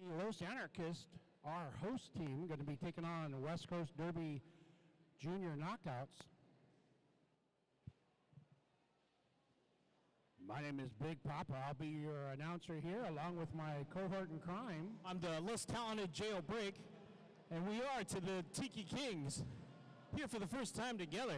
Los Anarchists, our host team, going to be taking on West Coast Derby Junior Knockouts. My name is Big Papa. I'll be your announcer here, along with my cohort in crime. I'm the less talented Jailbreak, and we are to the Tiki Kings, here for the first time together.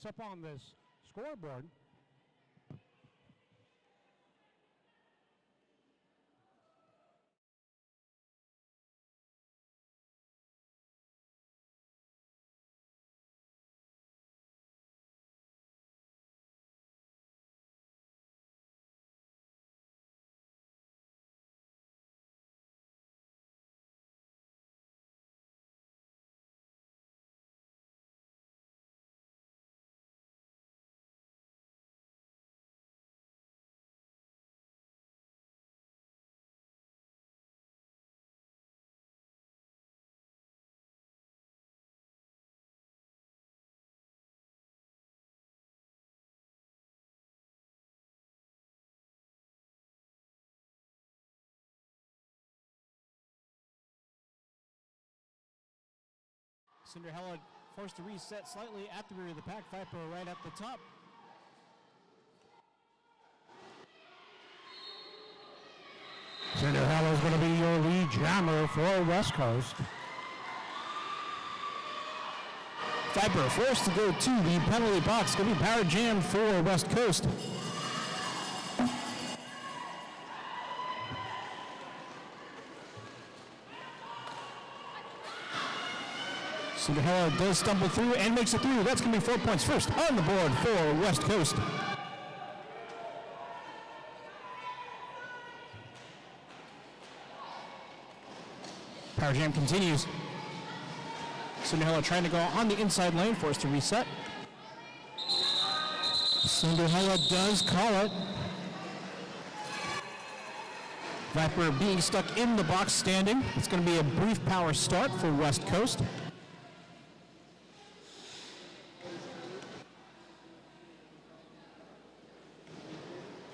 Up on this scoreboard. Cinderella forced to reset slightly at the rear of the pack. Viper right at the top. Cinderella is going to be your lead jammer for West Coast. Viper forced to go to the penalty box. Going to be power jam for West Coast. Cinderella does stumble through and makes it through. That's going to be 4 points first on the board for West Coast. Power jam continues. Cinderella trying to go on the inside lane, forced to reset. Cinderella does call it. Viper being stuck in the box standing. It's going to be a brief power start for West Coast.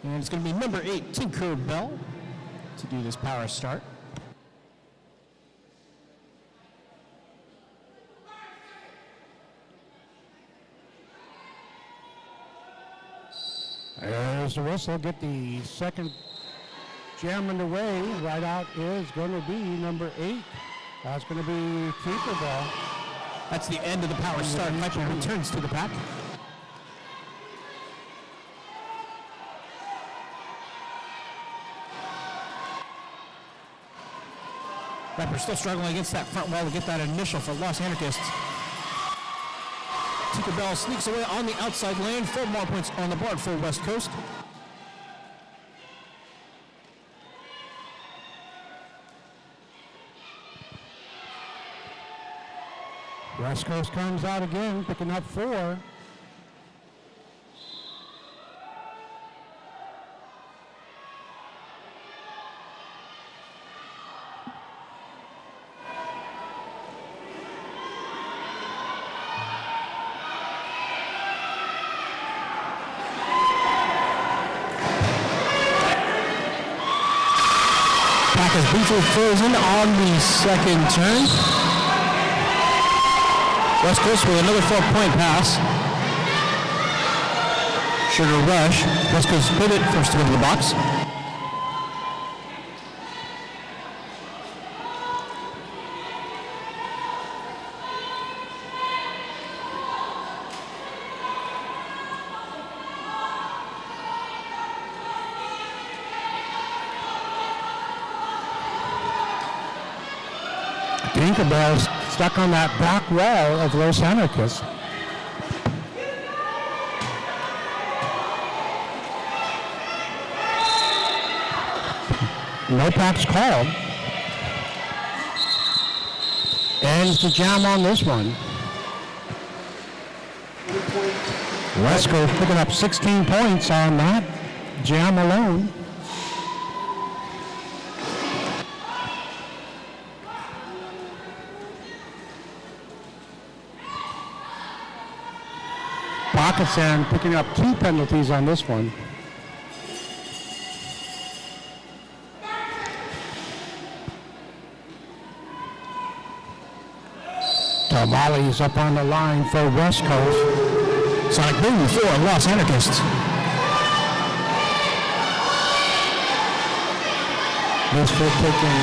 And it's going to be number 8, Tinker Bell, to do this power start. There's the whistle. Get the second jam underway. Right out is going to be number 8, That's going to be Tinkerbell. That's the end of the power start. Michael returns to the pack. Rapper still struggling against that front wall to get that initial for Los Anarchists. Tinkerbell sneaks away on the outside lane. 4 more points on the board for West Coast. West Coast comes out again, picking up 4. Pack is briefly frozen on the second turn. West Coast with another 4-point pass. Sugar rush. West Coast pivot, first to go to the box. Tinkerbell's stuck on that back wall of Los Anarchists. No pack's called. Ends the jam on this one. West Coast picking up 16 points on that jam alone. Pakistan picking up 2 penalties on this one. Tamales up on the line for West Coast. Sonic Boom for Los Anarchists. Misfit taking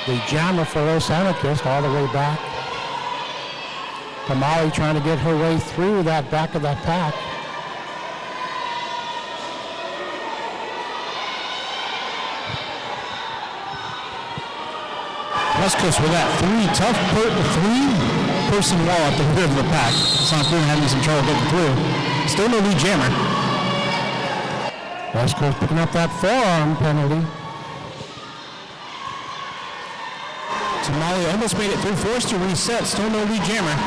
the jammer for Los Anarchists all the way back. Tamale trying to get her way through that back of that pack. West Coast with that three-person wall at the rear of the pack. Sonic Boom having some trouble getting through. Still no lead jammer. West Coast picking up that forearm penalty. Tamale almost made it through, forced to reset. Still no lead jammer.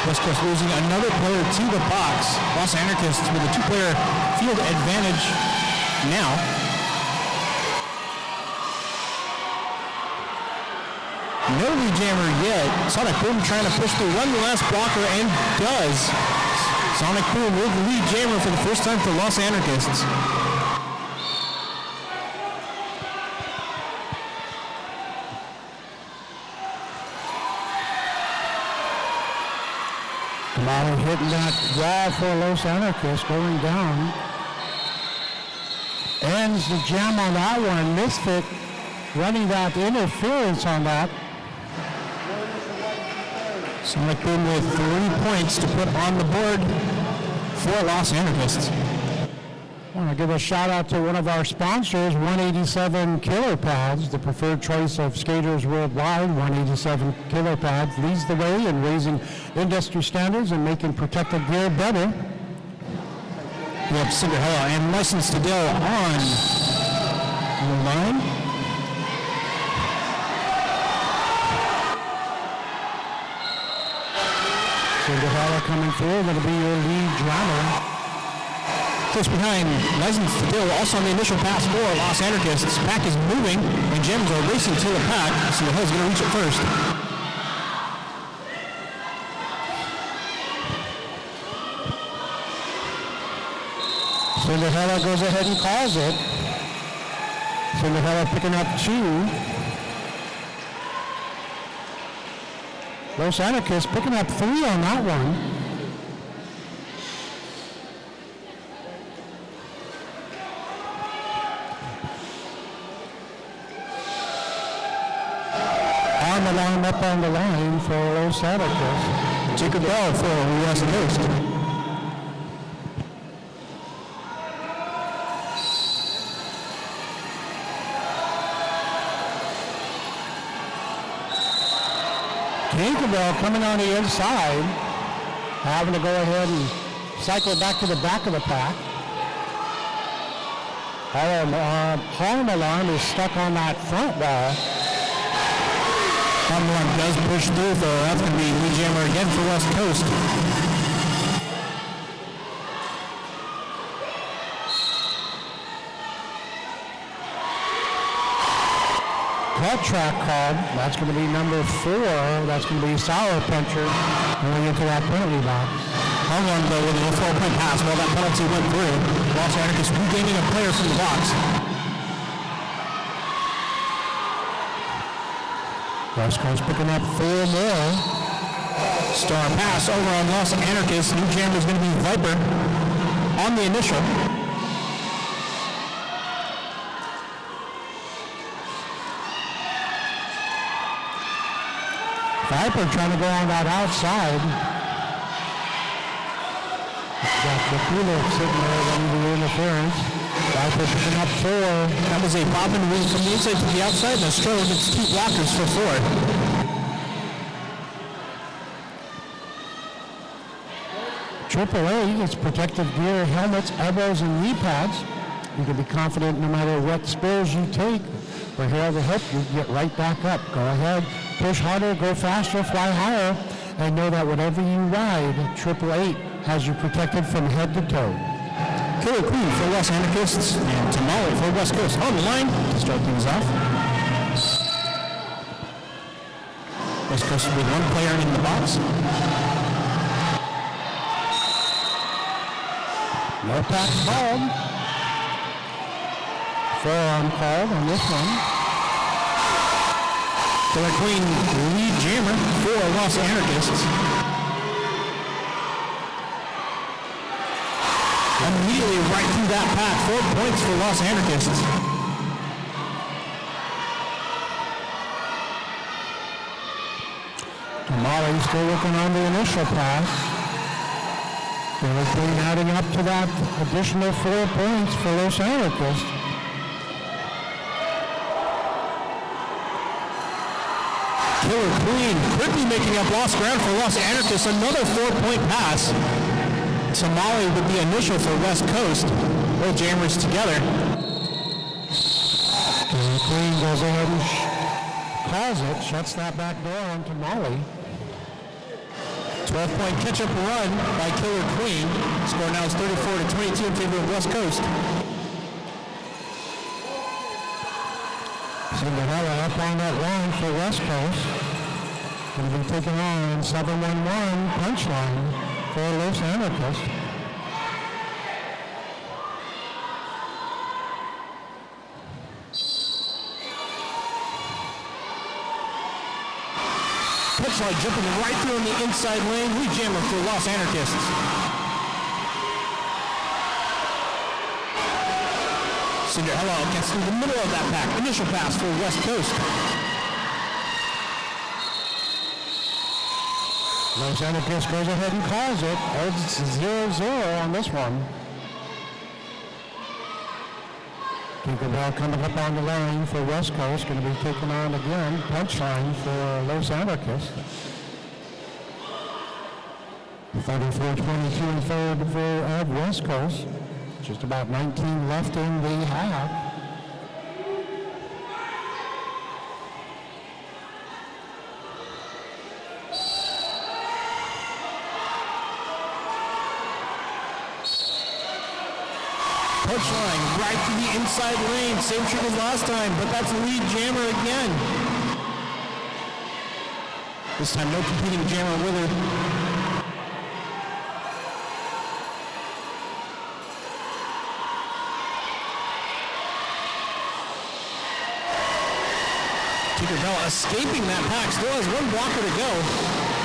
West Coast losing another player to the box. Los Anarchists with a 2-player field advantage now. No lead jammer yet. Sonic Boom trying to push through one last blocker and does. Sonic Boom with the lead jammer for the first time for Los Anarchists. Tamale hitting that wall for Los Anarchists, going down. Ends the jam on that one. Misfit running that interference on that. Sonic Boom with 3 points to put on the board for Los Anarchists. I want to give a shout out to one of our sponsors, 187 Killer Pads, the preferred choice of skaters worldwide. 187 Killer Pads leads the way in raising industry standards and making protective gear better. We have Cinderella and Licensed to Deal on the line. Cinderella coming through, going to be your lead drummer. Close behind, Licensed to Deal, also on the initial pass for Los Anarchists. Pack is moving, and Gems are racing to the pack. Cinderella's going to reach it first. Cinderella goes ahead and calls it. Cinderella picking up 2. Los Anarchists picking up 3 on that one. On the line, up on the line for Los Anarchists. Jacob Bell for West Coast. Tinkerbell coming on the inside, having to go ahead and cycle back to the back of the pack. Harlem Alarm is stuck on that front wall. Harlem Alarm does push through, though. That's going to be Lee Jammer again for West Coast. Cut track called. That's going to be number 4. That's going to be Sour Puncher going into that penalty box. Harlem Alarm, though, with a 4-point pass while that penalty went through. Los Anarchists regaining a player from the box. West Coast picking up 4 more. Star pass over on Los Anarchists. New Jammer is going to be Viper on the initial. Viper trying to go on that outside. Got the Felix sitting there running the interference. Viper picking up 4. That was a bob and weave from the inside to the outside. And Australia gets 2 blockers for 4. AAA gets protective gear, helmets, elbows, and knee pads. You can be confident no matter what spills you take. We're here to help you get right back up. Go ahead, push harder, go faster, fly higher, and know that whatever you ride, 888 has you protected from head to toe. Killer Queen for Los Anarchists and Tamale for West Coast on the line to start things off. West Coast with 1 player in the box. No pack called. Forearm called on this one. Killer Queen lead jammer for Los Anarchists. Immediately right through that pack. 4 points for Los Anarchists. Tamale still looking on the initial pass. Killer Queen adding up to that additional 4 points for Los Anarchists. Killer Queen quickly making up lost ground for Los Anarchists. Another 4-point pass. Tamale with the initial for West Coast. Both jammers together. Killer Queen goes ahead and calls it, shuts that back door on Tamale. 12-point catch-up run by Killer Queen. Score now is 34-22 in favor of West Coast. Cinderella up on that line for West Coast. Going to be taking on 7-1-1 punchline for Los Anarchists. Punchline jumping right through on the inside lane. Lee Jammer for Los Anarchists. Cinderella gets through the middle of that pack. Initial pass for West Coast. Los Anarchists goes ahead and calls it. It's 0-0 on this one. Tinkerbell coming up on the line for West Coast. Going to be taken on again. Punchline for Los Anarchists. 34-22 in favor of West Coast. Just about 19 left in the half. Punchline right to the inside lane. Same trick as last time, but that's lead jammer again. This time no competing jammer with her. Tinkerbell escaping that pack. Still has 1 blocker to go.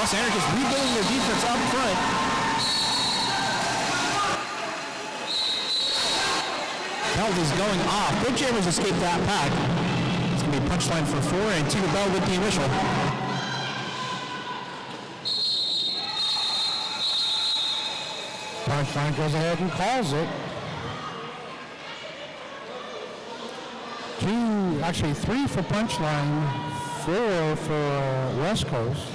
Los Anarchists rebuilding their defense up front. Penalties going off. Both Jammers escaped that pack. It's going to be a punchline for 4, and Tinker Bell with the initial. Punchline goes ahead and calls it. 3 for Punchline, 4 for West Coast.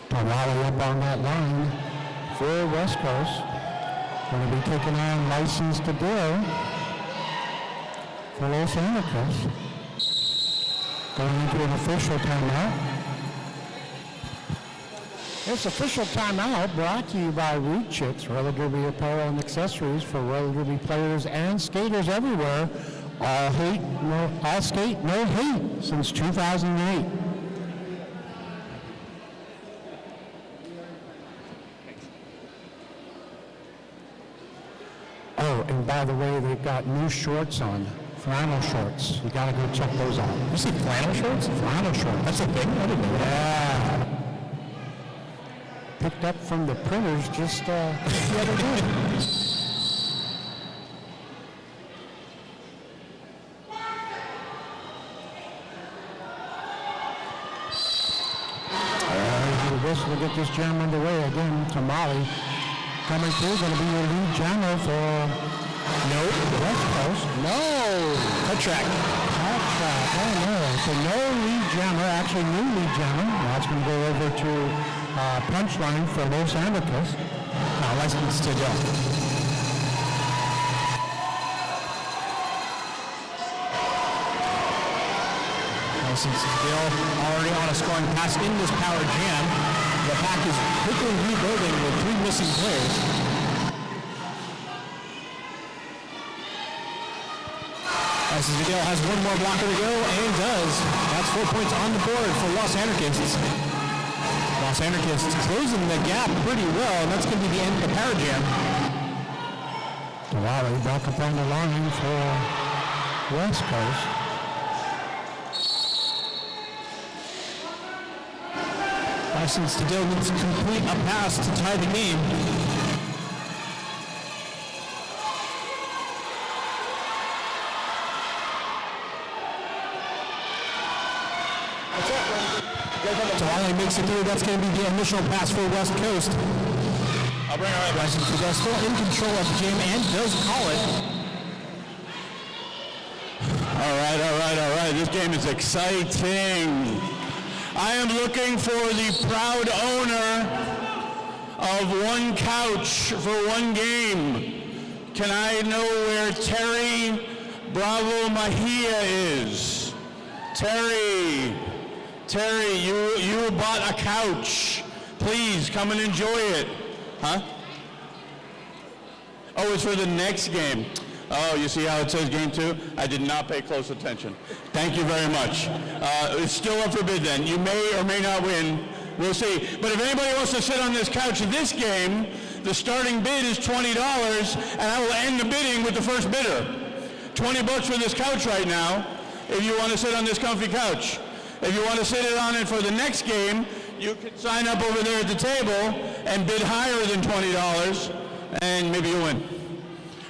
Tamale up on that line for West Coast. Going to be taking on License to Bill for Los Anarchists. Going into an official timeout. This official timeout brought to you by Root Chicks, Roller Derby apparel and accessories for roller derby players and skaters everywhere. All skate, no hate since 2008. Oh, and by the way, they've got new shorts on, flannel shorts. You gotta go check those out. You see flannel shorts? Flannel shorts. That's a thing? I didn't know that. Yeah. Picked up from the printers just the other day. The whistle to get this jam underway again. Tamale coming through, going to be your lead jammer for West Coast. No! Cut track. Oh no. So no lead jammer, actually new lead jammer. That's going to go over to Punchline for Los Anarchists. License to Bill. License to Bill already on a scoring pass in this power jam. The pack is quickly rebuilding with 3 missing players. License to Bill has 1 more blocker to go, and does. That's 4 points on the board for Los Anarchists. Los Anarchists closing the gap pretty well, and that's going to be the end of the power jam. Tamale back up on the line for West Coast. License to Bill needs to complete a pass to tie the game. Tamale makes it through. That's going to be the initial pass for West Coast. I'll bring her right back. License to Bill still in control of the game and does call it. All right. This game is exciting. I am looking for the proud owner of 1 couch for 1 game. Can I know where Terry Bravo Mahia is? Terry, you bought a couch. Please come and enjoy it. Huh? Oh, it's for the next game. Oh, you see how it says game 2? I did not pay close attention. Thank you very much. It's still up for bid then. You may or may not win. We'll see. But if anybody wants to sit on this couch this game, the starting bid is $20, and I will end the bidding with the first bidder. $20 for this couch right now, if you want to sit on this comfy couch. If you want to sit on it for the next game, you can sign up over there at the table and bid higher than $20, and maybe you'll win.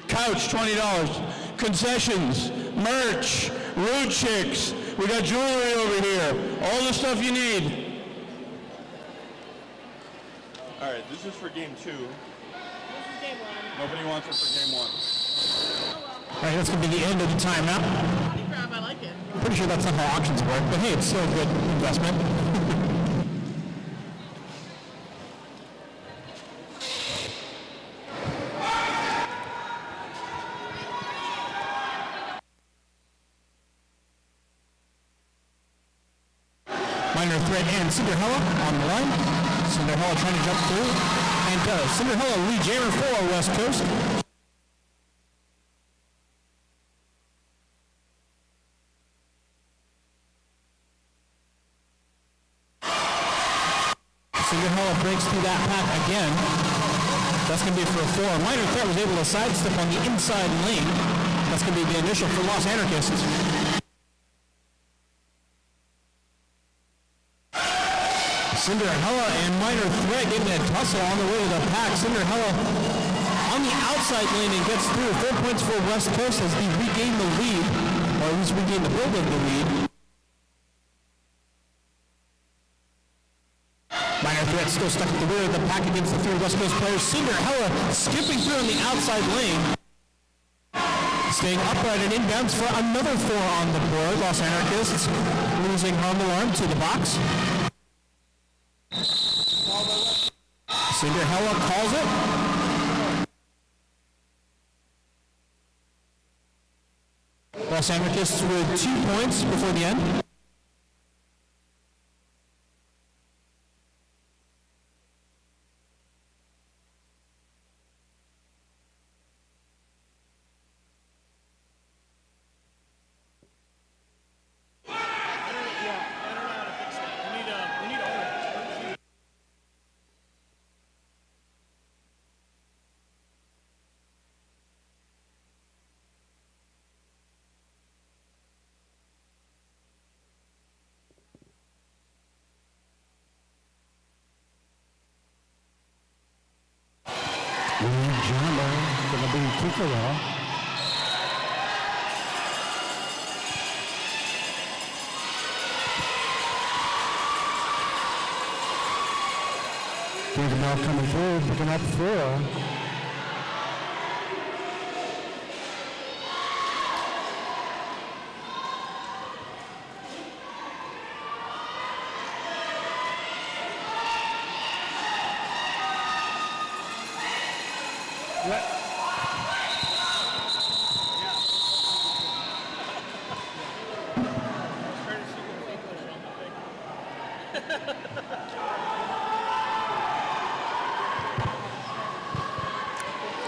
Couch, $20. Concessions, merch, Rude Chicks. We got jewelry over here. All the stuff you need. All right, this is for game 2. This is game 1. Nobody wants it for game 1. All right, that's going to be the end of the timeout. Holy crap, I like it. I'm pretty sure that's not how auctions work, but hey, it's still a good investment. Minor Threat and Cinderella on the line. Cinderella trying to jump through, and does. Cinderella lead jammer for West Coast. Cinderella breaks through that pack again. That's going to be for a 4. Minor Threat was able to sidestep on the inside lane. That's going to be the initial for Los Anarchists. Cinderella and Minor Threat getting a tussle on the way to the pack. Cinderella on the outside lane and gets through. 4 points for West Coast as they regain the lead, or at least regain the build of the lead. Minor Threat still stuck at the rear of the pack against the three West Coast players. Cinderella skipping through on the outside lane. Staying upright and inbounds for another 4 on the board. Los Anarchists losing home alarm to the box. Cinderella calls it. Los Anarchists with 2 points before the end. Going to be Tikalo. Tikalo coming through, picking up 4.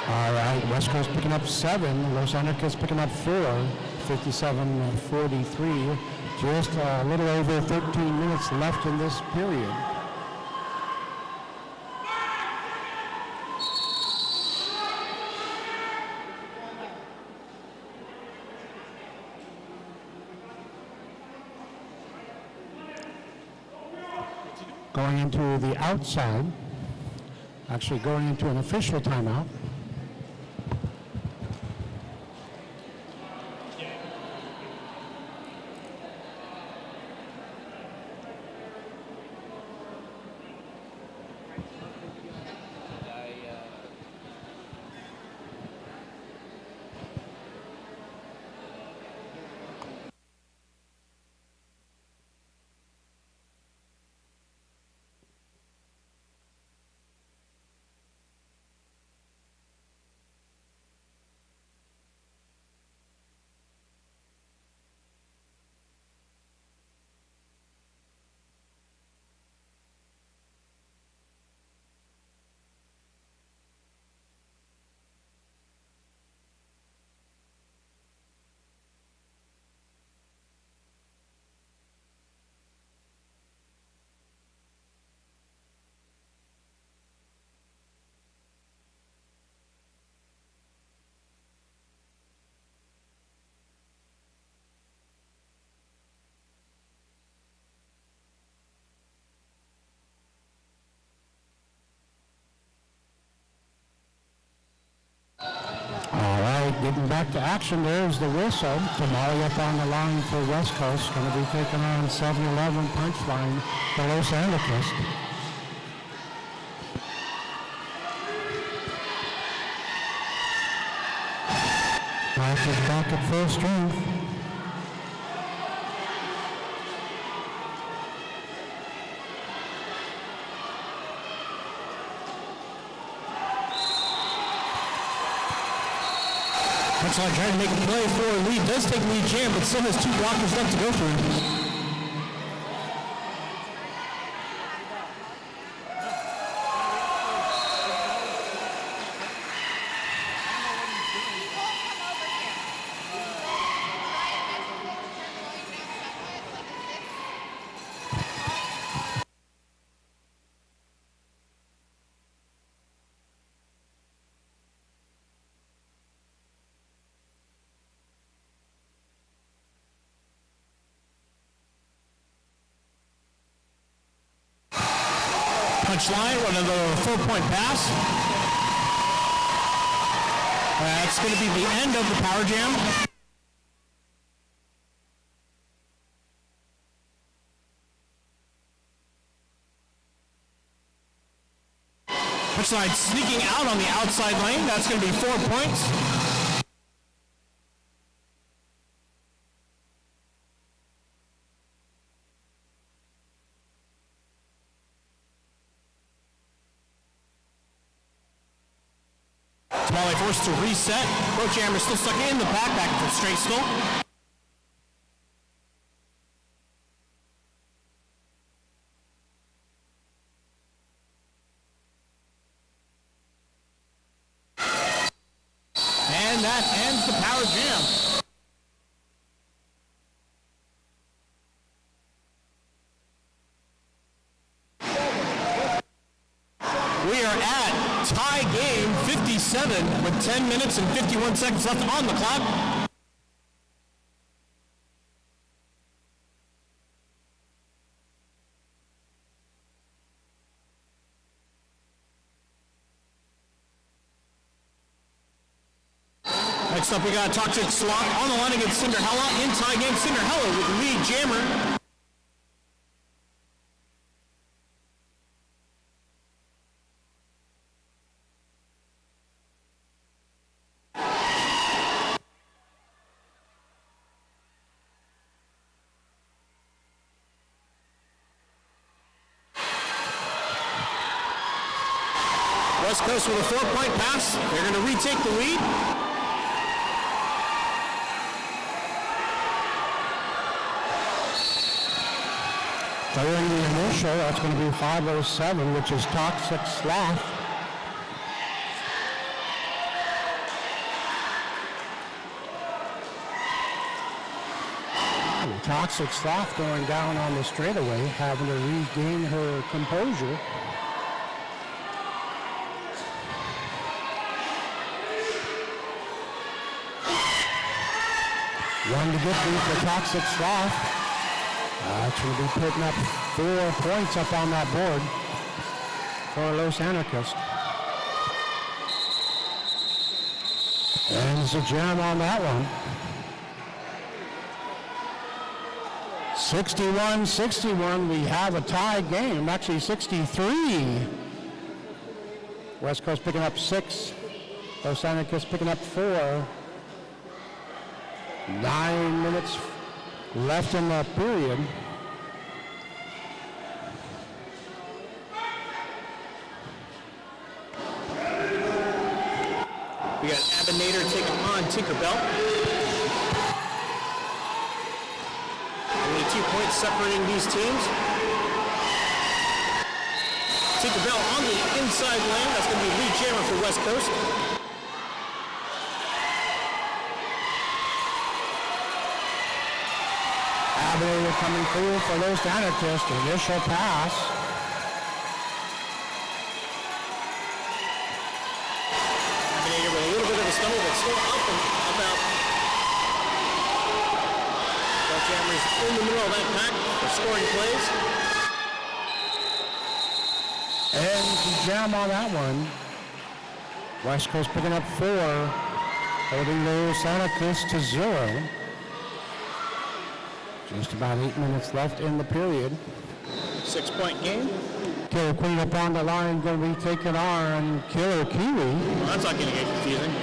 All right, West Coast picking up 7, Los Anarchists picking up 4, 57-43. Just a little over 13 minutes left in this period. Going into the outside, actually going into an official timeout. Getting back to action, there's the whistle. Tamale up on the line for West Coast, going to be taking on 7-11 punchline for Los Anarchists. Match is back at full strength. Punchline trying to make a play for a lead. Does take lead jam, but still has 2 blockers left to go through. touch line, another 4-point pass. That's going to be the end of the power jam. Touchline sneaking out on the outside lane. That's going to be 4 points. Tamale forced to reset. Roach Hammer still stuck in the back for straight still. And that ends the power jam. We are at tie game 57 with 10 minutes and 51 seconds left on the clock. Next up, we got Toxic Sloth on the line against Cinderella in tie game. Cinderella with the lead jammer. West Coast with a 4-point pass. They're going to retake the lead. During the initial, that's going to be 5:07, which is Toxic Sloth. Toxic Sloth going down on the straightaway, having to regain her composure. One to get through for Toxic Sloth. That's going to be putting up 4 points up on that board for Los Anarchists. And it's a jam on that one. 61-61, we have a tie game, actually 63. West Coast picking up 6, Los Anarchists picking up 4. 9 minutes left in the period. We got Abinator taking on Tinkerbell. Only 2 points separating these teams. Tinkerbell on the inside lane. That's going to be lead jammer for West Coast. Abinator coming through for Los Anarchists. Initial pass. Abinator with a little bit of a stumble, but still up and about. Jammers in the middle of that pack for scoring plays. And the jam on that one. West Coast picking up 4, holding Los Anarchists to 0. Just about 8 minutes left in the period. 6-point game. Killer Queen up on the line, going to be taking on Killer Kiwi. Well, that's not going to get confusing.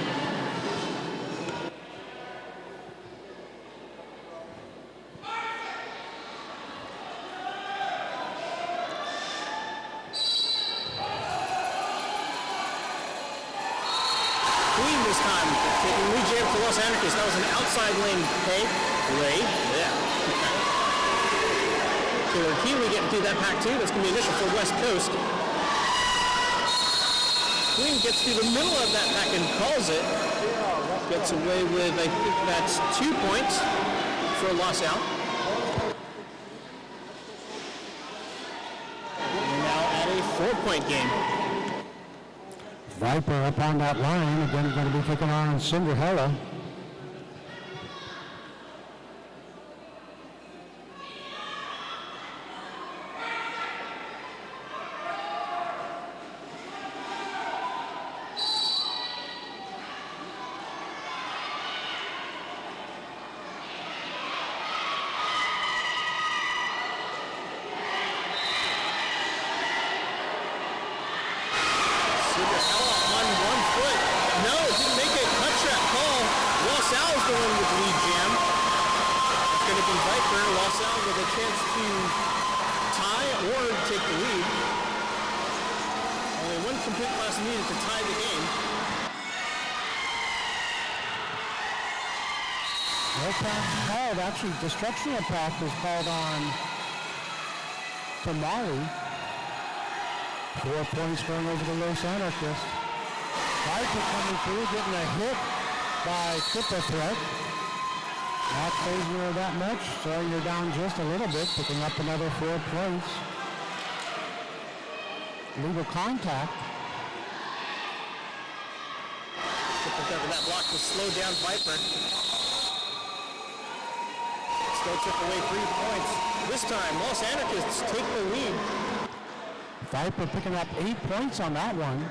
Queen this time, taking lead jam for Los Anarchists. That was an outside lane lay. Yeah. Killer Kiwi getting through that pack too. That's going to be initial for West Coast. Queen gets through the middle of that pack and calls it. Gets away with, I think that's 2 points for loss out. We're now at a 4-point game. Viper up on that line, again going to be taking on Cinderella. the one with lead jam. It's going to be Viper, Los Al with a chance to tie or take the lead. Only one complete pass needed to tie the game. No practice called. Actually, destructional practice called on to Molly. 4 points going over the Los Anarchists. Viper coming through, getting a hit by Triple Threat. Not phasing her that much, so you're down just a little bit, picking up another 4 points. Legal contact. Triple Threat with that block to slow down Viper. Still took away 3 points. This time, Los Anarchists take the lead. Viper picking up 8 points on that one.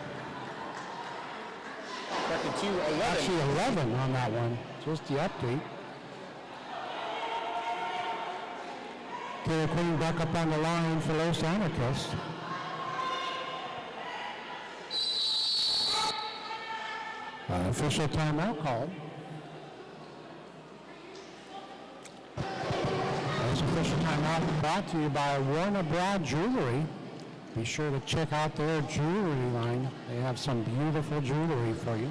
Back to 11. Actually 11 on that one. Just the update. Killer Queen back up on the line for Los Anarchists. Official timeout called. This official timeout brought to you by Warner Broad Jewelry. Be sure to check out their jewelry line. They have some beautiful jewelry for you.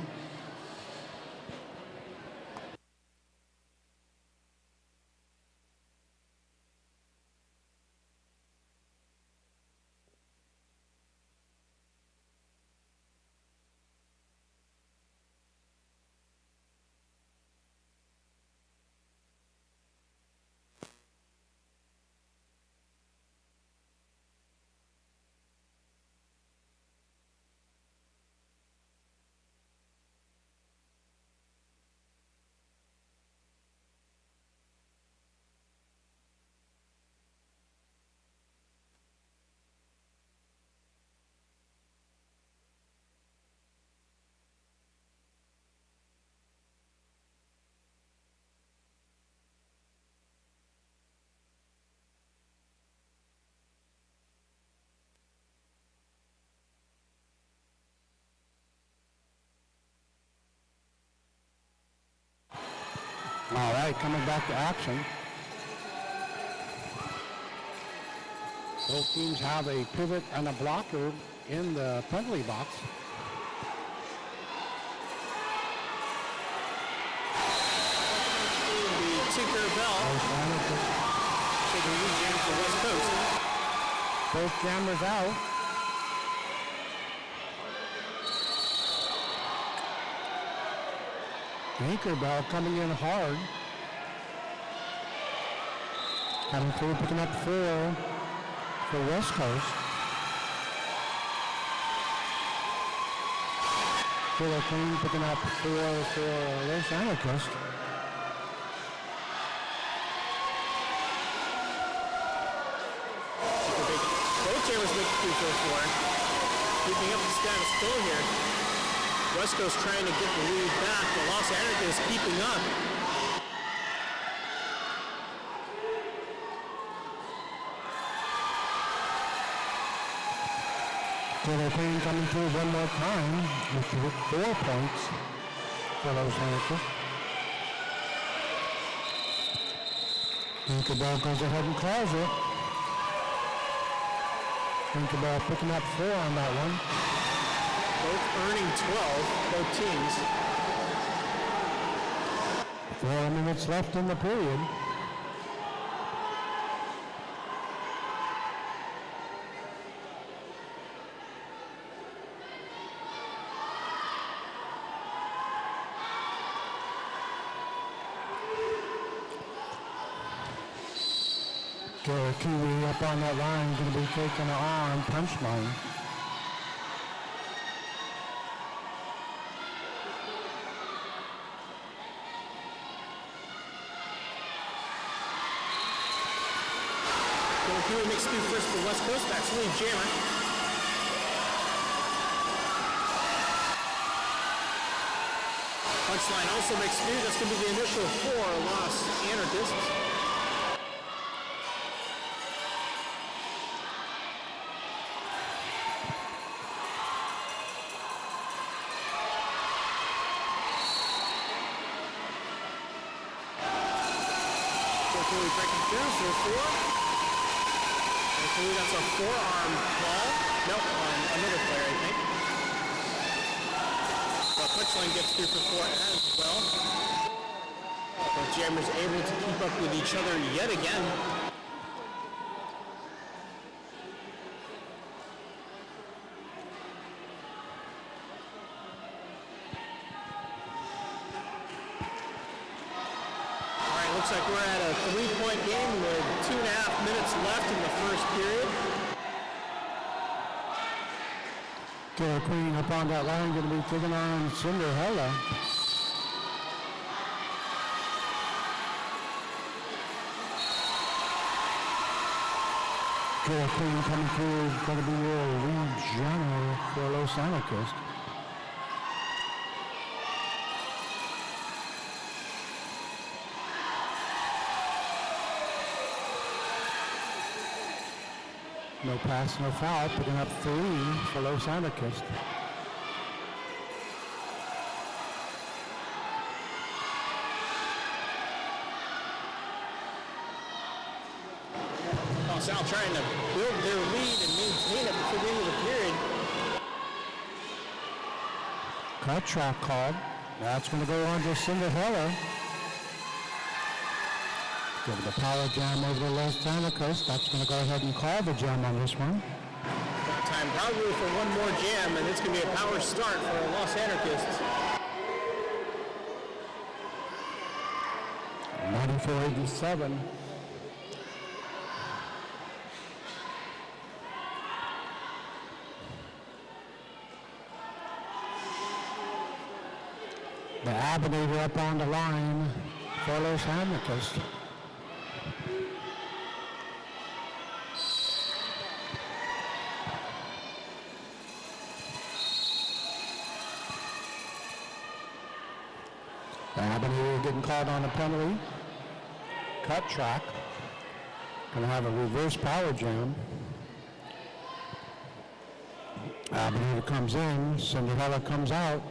All right, coming back to action. Both teams have a pivot and a blocker in the penalty box. The Tinker Bell taking lead jam for West Coast. Both jammers out. Tinkerbell coming in hard. Coming through, picking up 4 for West Coast. Killer Queen picking up 4 for Los Anarchists. Both jammers make 3 for 4. Keeping up the status quo here. West Coast trying to get the lead back, but Los Anarchists keeping up. Killer Queen coming through one more time with 4 points for Los Anarchists. Tinkerbell goes ahead and calls it. Tinkerbell picking up 4 on that one. Both earning 12, both teams. 4 minutes left in the period. Kiwi up on that line, going to be taking on punchline. Kiwi makes 2 first for West Coast, that's lead jammer. Punchline also makes 2, that's going to be the initial 4 Los Anarchists. Clearly breaking through for a 4. And clearly that's a forearm ball. Nope, on another player, I think. But Quicksline gets through for 4 as well. Both jammers able to keep up with each other yet again. Looks like we're at a 3-point game with 2.5 minutes left in the first period. Killer Queen up on that line, going to be taking on Cinderella. Killer Queen coming through is going to be your lead general for Los Anarchists. No pass, no foul, picking up 3 for Los Anarchists. Sal trying to build their lead and maintain it before the end of the period. Cut track called. That's going to go on to Cinderella. Give the power jam over the Los Anarchists. That's going to go ahead and call the jam on this one. Time probably for one more jam, and it's going to be a power start for the Los Anarchists. 94-87. The Abinator up on the line for Los Anarchists. The Abinator getting called on a penalty. Cut track. Gonna have a reverse power jam. Abinator comes in, Cinderella comes out.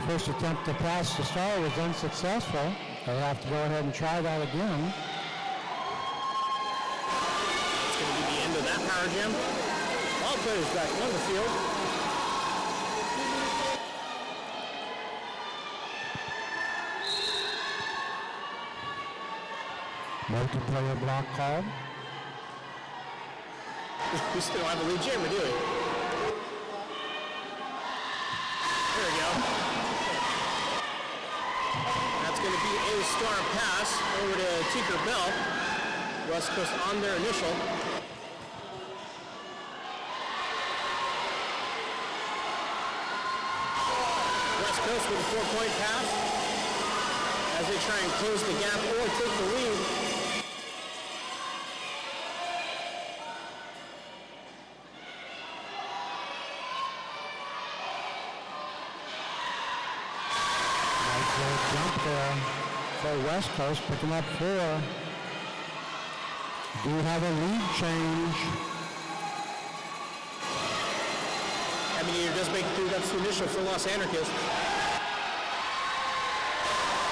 First attempt to pass the star was unsuccessful. They have to go ahead and try that again. It's going to be the end of that power jam. All players back on the field. Multiplayer block called. We still don't have a lead jammer, do we? There we go. That's going to be a star pass over to Tinker Bell. West Coast on their initial. West Coast with a 4-point pass as they try and close the gap or take the lead. Jump there for West Coast, picking up 4. Do have a lead change. Abinator does make it through. That's the initial for Los Anarchists.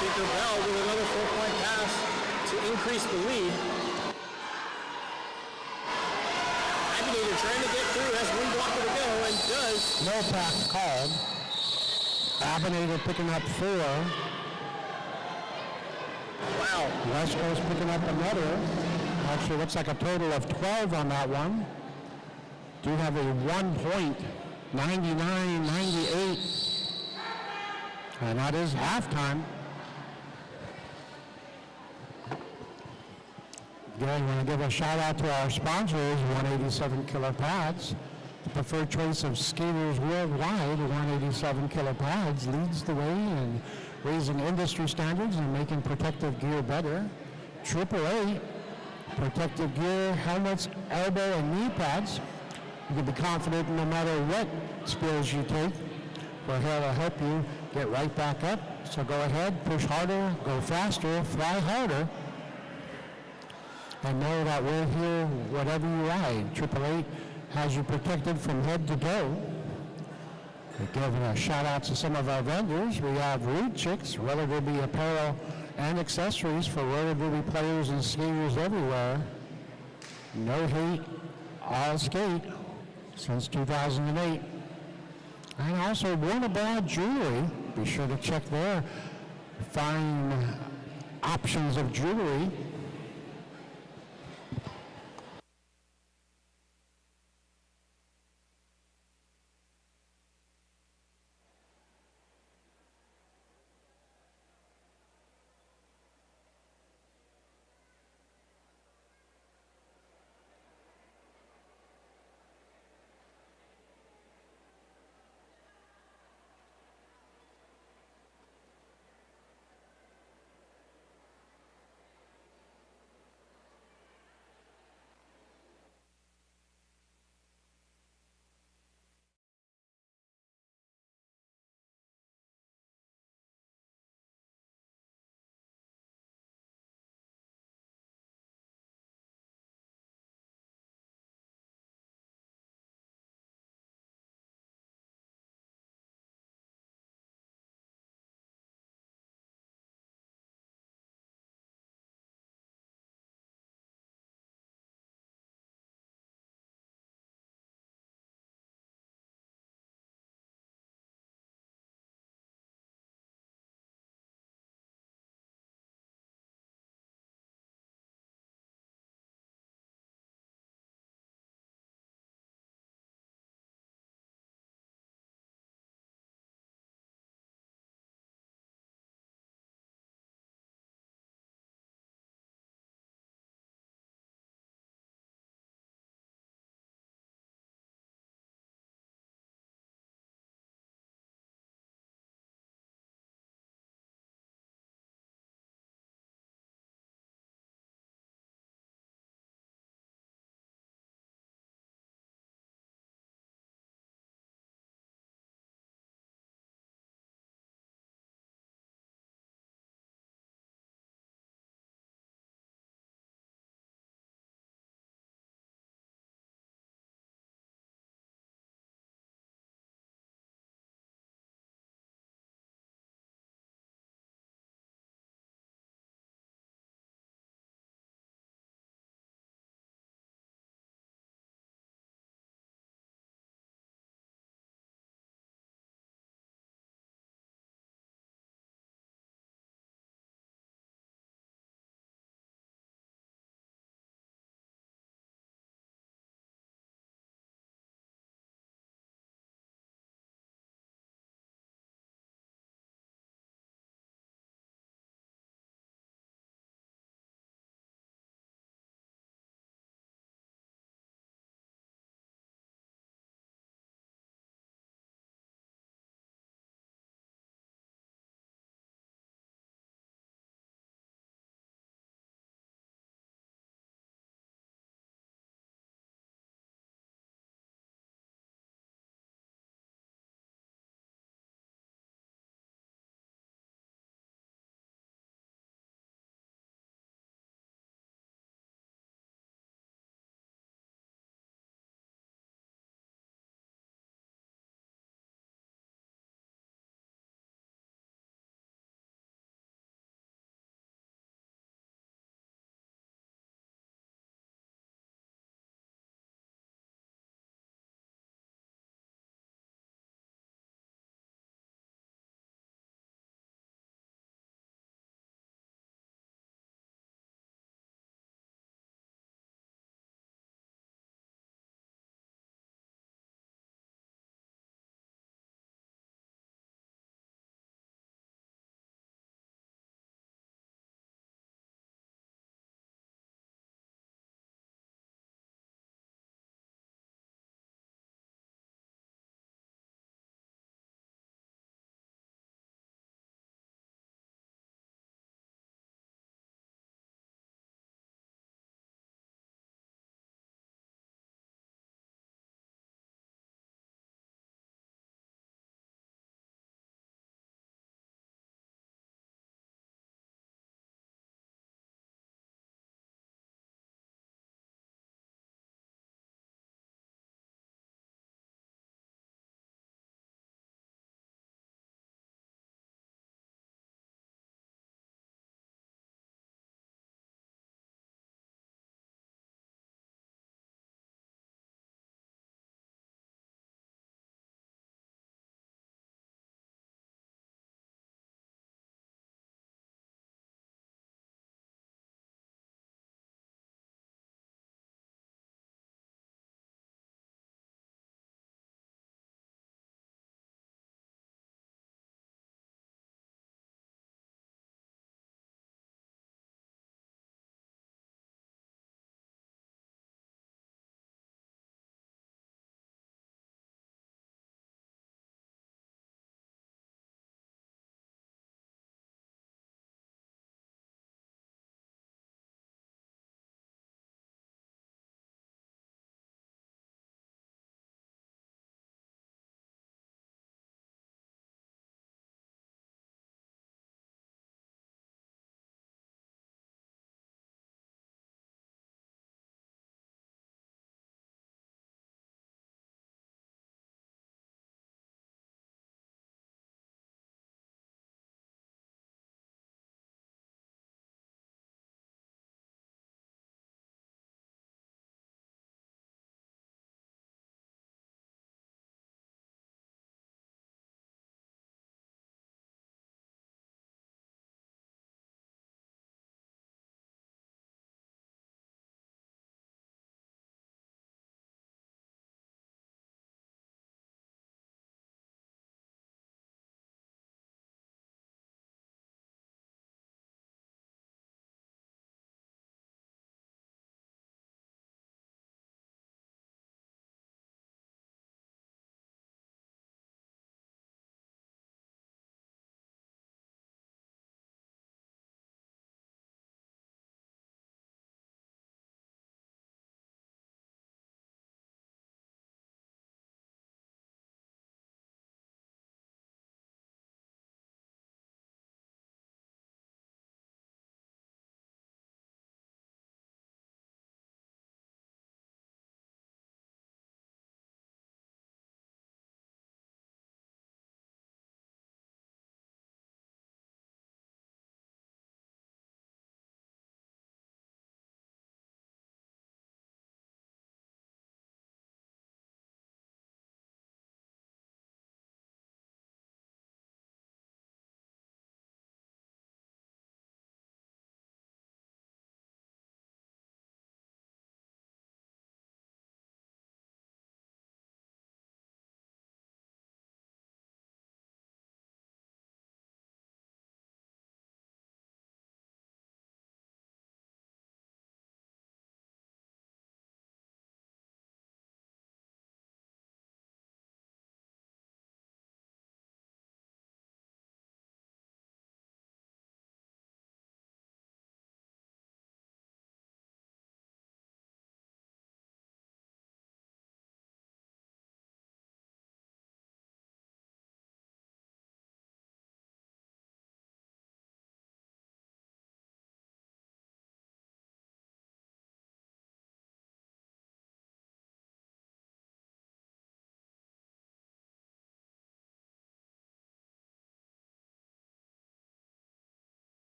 Tinker Bell with another 4-point pass to increase the lead. Abinator trying to get through, has one blocker to go, and does. No pass called. Abinator picking up 4. Wow. West Coast picking up another. Actually, looks like a total of 12 on that one. Do have a 1 point, 99-98. And that is halftime. Again, I want to give a shout out to our sponsors, 187 Killer Pads. The preferred choice of skaters worldwide, 187 Killer Pads leads the way in raising industry standards and making protective gear better. AAA, protective gear, helmets, elbow and knee pads. You can be confident no matter what spills you take. We're here to help you get right back up. So go ahead, push harder, go faster, fly harder. and know that we're here whatever you ride. 888 has you protected from head to toe. We're giving a shout out to some of our vendors. We have Rude Chicks, Roller Derby apparel and accessories for roller derby players and skaters everywhere. No hate, all skate since 2008. And also Warner Broad Jewelry. Be sure to check their fine options of jewelry.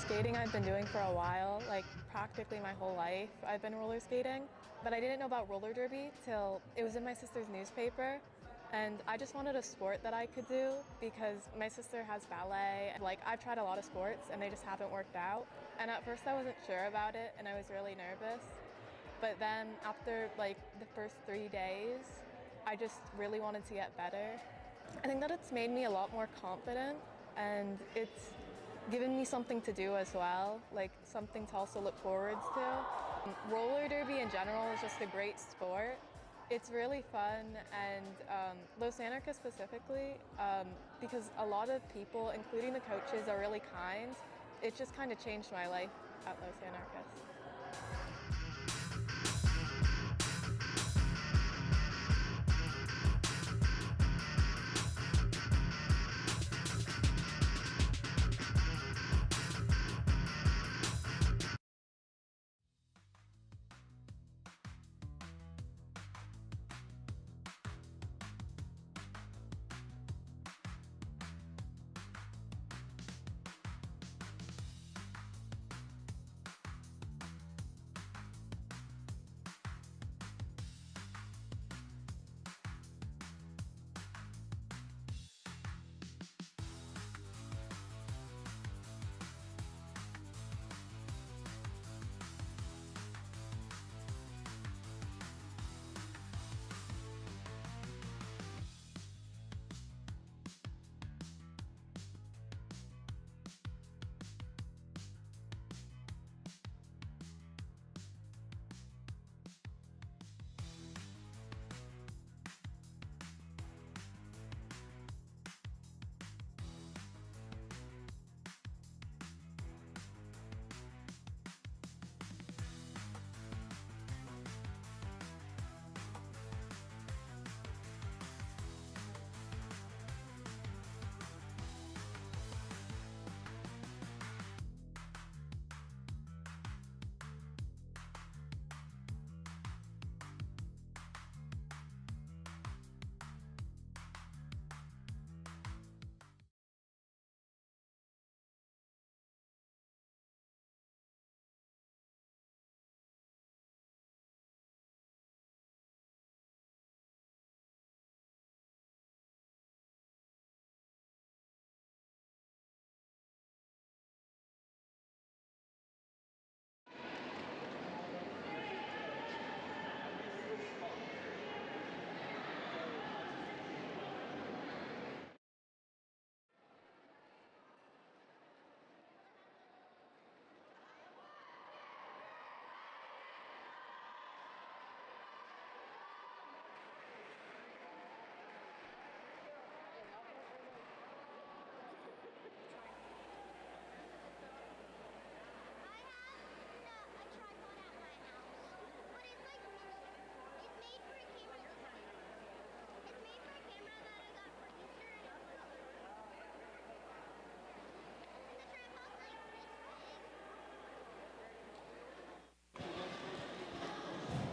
skating I've been doing for a while, like practically my whole life I've been roller skating, but I didn't know about roller derby till it was in my sister's newspaper, and I just wanted a sport that I could do because my sister has ballet. Like, I've tried a lot of sports and they just haven't worked out, and at first I wasn't sure about it and I was really nervous, but then after like the first 3 days, I just really wanted to get better. I think that it's made me a lot more confident, and it's given me something to do as well, like something to also look forward to. Roller derby in general is just a great sport. It's really fun, and Los Anarchists specifically, because a lot of people, including the coaches, are really kind. It just kind of changed my life at Los Anarchists.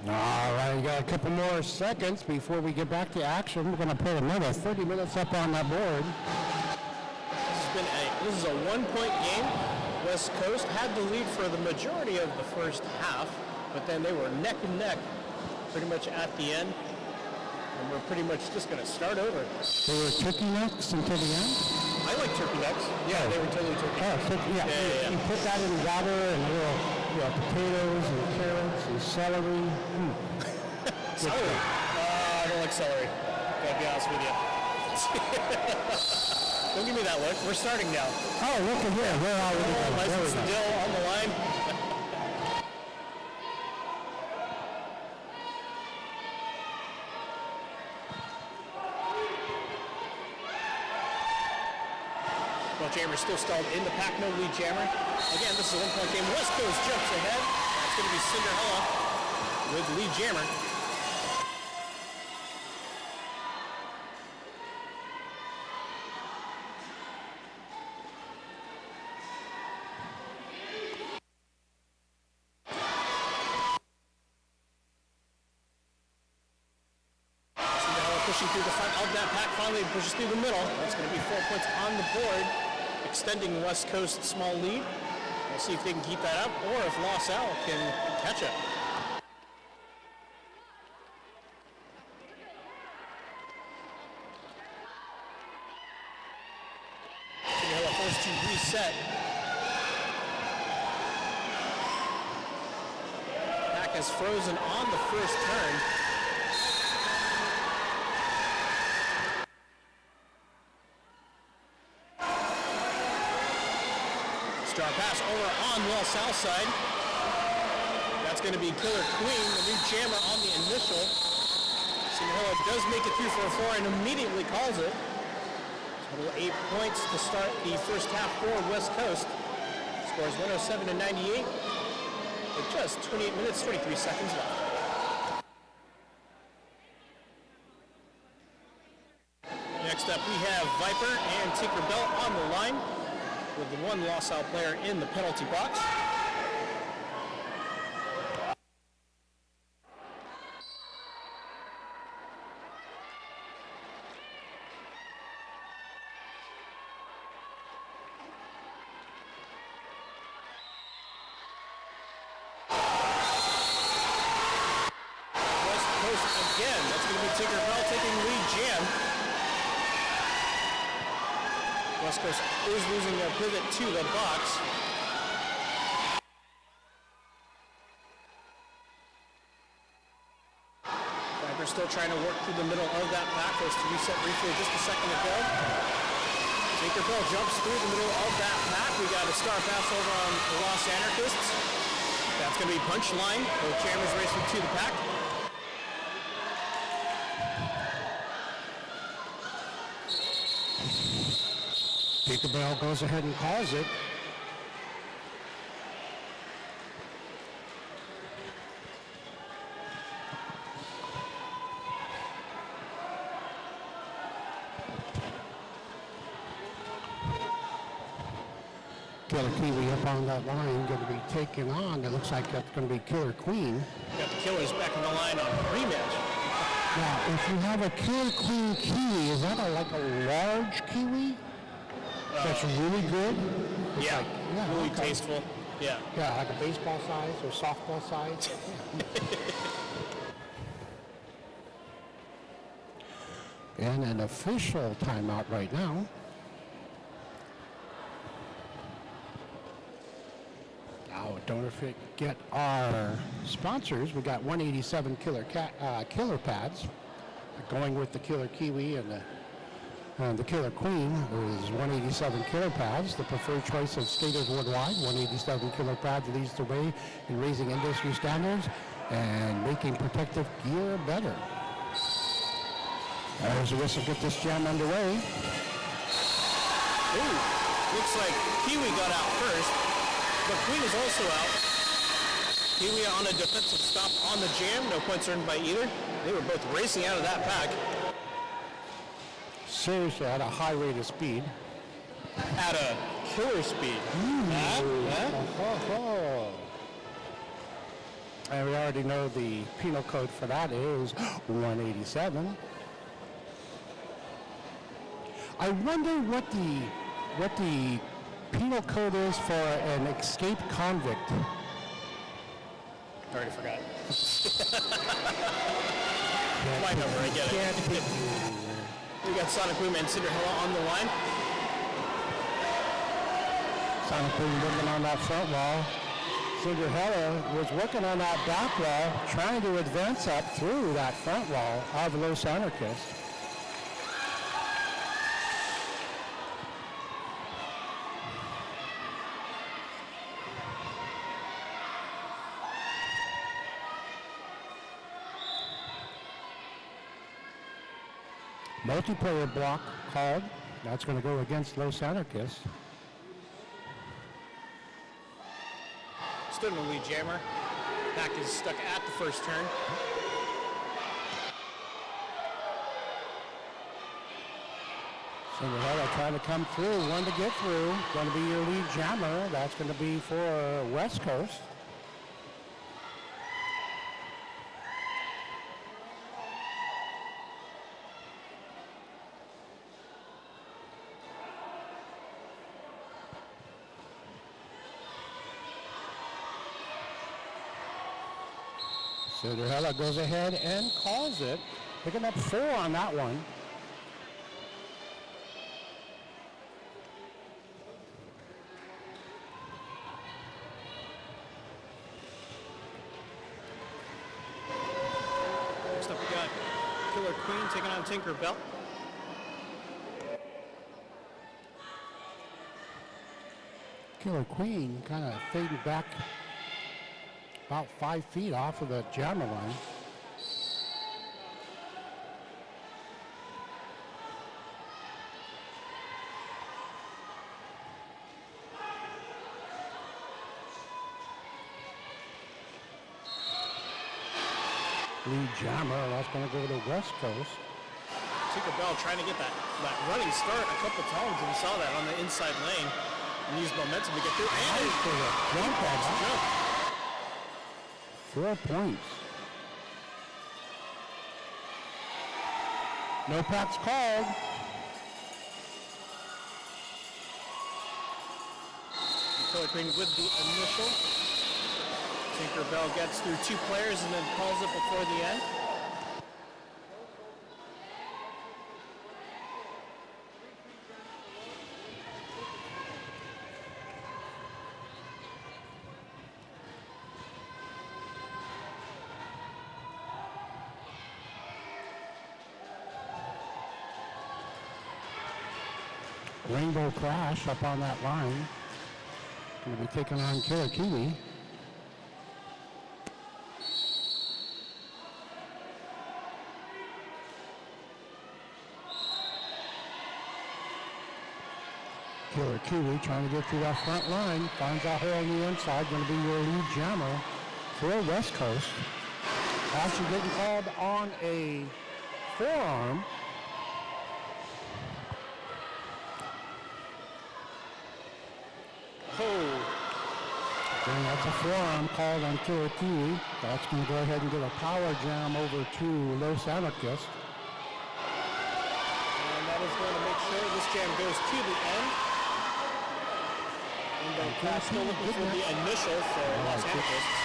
All right, we got a couple more seconds before we get back to action. We're going to put another 30 minutes up on that board. This is a one-point game. West Coast had the lead for the majority of the first half, but then they were neck and neck pretty much at the end. And we're pretty much just going to start over. They were turkey necks until the end? I like turkey necks. Yeah, they were totally turkey necks. Yeah. You put that in water and little potatoes and carrots and celery. Celery? I don't like celery. Gotta be honest with you. Don't give me that look. We're starting now. Oh, look at here. Where are we? Nice and still on the line. Well, Jammer's still stalled in the pack. No lead, Jammer. Again, this is a one-point game. West Coast jumps ahead. That's going to be Cinderella with lead Jammer. Pushing through the front of that pack, finally pushes through the middle. That's going to be 4 points on the board, extending West Coast's small lead. We'll see if they can keep that up or if Los Al can catch it. Forced to reset. Pack has frozen on the first turn. Star pass over on Los Al side. That's going to be Killer Queen, the new jammer on the initial. Sinaloa does make it through for a 4 and immediately calls it. Total 8 points to start the first half for West Coast. Scores 107 to 98 with just 28 minutes, 23 seconds left. Next up we have Viper and Tinkerbell on the line with the one Los Al player in the penalty box. Again, that's going to be Tinkerbell taking lead jam. West Coast is losing their pivot to the box. Viper still trying to work through the middle of that pack. Goes to reset briefly just a second ago. Tinkerbell jumps through the middle of that pack. We got a star pass over on the Los Anarchists. That's going to be punchline. Both jammers racing to the pack. Tinkerbell goes ahead and calls it. Killer Kiwi up on that line, going to be taken on. It looks like that's going to be Killer Queen. Got the Killers back on the line on rematch. Now, if you have a Killer Queen kiwi, is that like a large kiwi? That's really good? Yeah, really okay. tasteful. Yeah. Yeah, like a baseball size or softball size. And an official timeout right now. Now, don't forget our sponsors. We got 187 killer pads going with the Killer Kiwi and the Killer Queen is 187 killer pads, the preferred choice of skaters worldwide. 187 killer pads leads the way in raising industry standards and making protective gear better. There's a whistle to get this jam underway. Ooh, looks like Kiwi got out first, but Queen is also out. Kiwi on a defensive stop on the jam, no points earned by either. They were both racing out of that pack. Seriously, at a high rate of speed. At a killer speed. And we already know the penal code for that is 187. I wonder what the penal code is for an escaped convict. Already forgot. My number, I get it. We got Sonic Boom and Cinderella on the line. Sonic Boom working on that front wall. Cinderella was working on that back wall, trying to advance up through that front wall of Los Anarchists. Multiplayer block called. That's going to go against Los Anarchists. Stood in the lead jammer. Pack is stuck at the first turn. Cinderella trying to come through, one to get through. Going to be your lead jammer. That's going to be for West Coast. Cinderella goes ahead and calls it, picking up 4 on that one. Next up, we got Killer Queen taking on Tinker Bell. Killer Queen kind of fading back about 5 feet off of the jammer line. Lead jammer, that's going to go to the West Coast. Tinker Bell trying to get that running start a couple times, and we saw that on the inside lane. And use momentum to get through. And Nice for the jump pass. 4 points. No packs called. Killer Queen with the initial. Tinker Bell gets through 2 players and then calls it before the end. Rainbow Crash up on that line. Going to be taking on Killer Kiwi. Killer Kiwi trying to get through that front line. Finds a hole on the inside. Going to be your lead jammer for West Coast. Actually getting called on a forearm. And that's a forearm called on Killer Kiwi. That's going to go ahead and get a power jam over to Los Anarchists. And that is going to make sure this jam goes to the end. And then Crash still looking for the initial for Los Anarchists.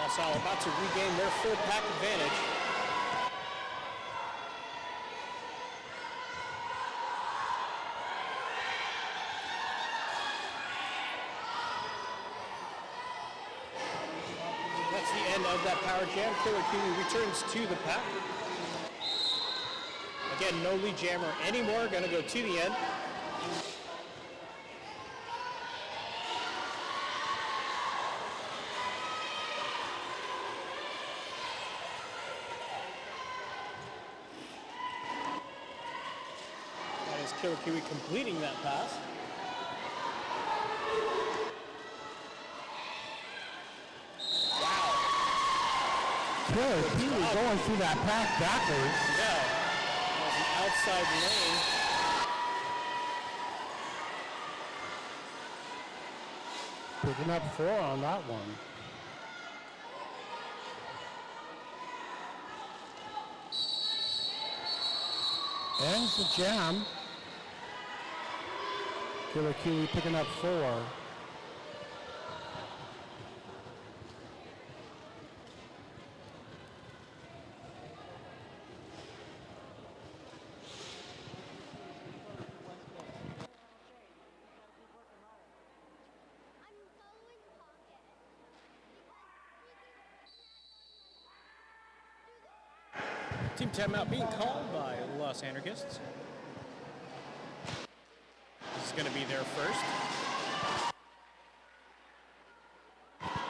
Los Al about to regain their full pack advantage. That's the end of that power jam. Killer Kiwi returns to the pack. Again, no lead jammer anymore. Going to go to the end. That is Killer Kiwi completing that pass. Killer Kiwi going through that pack backwards. Yeah. That was an outside lane. Picking up 4 on that one. Ends the jam. Killer Kiwi picking up 4. Team timeout being called by Los Anarchists. This is going to be their first.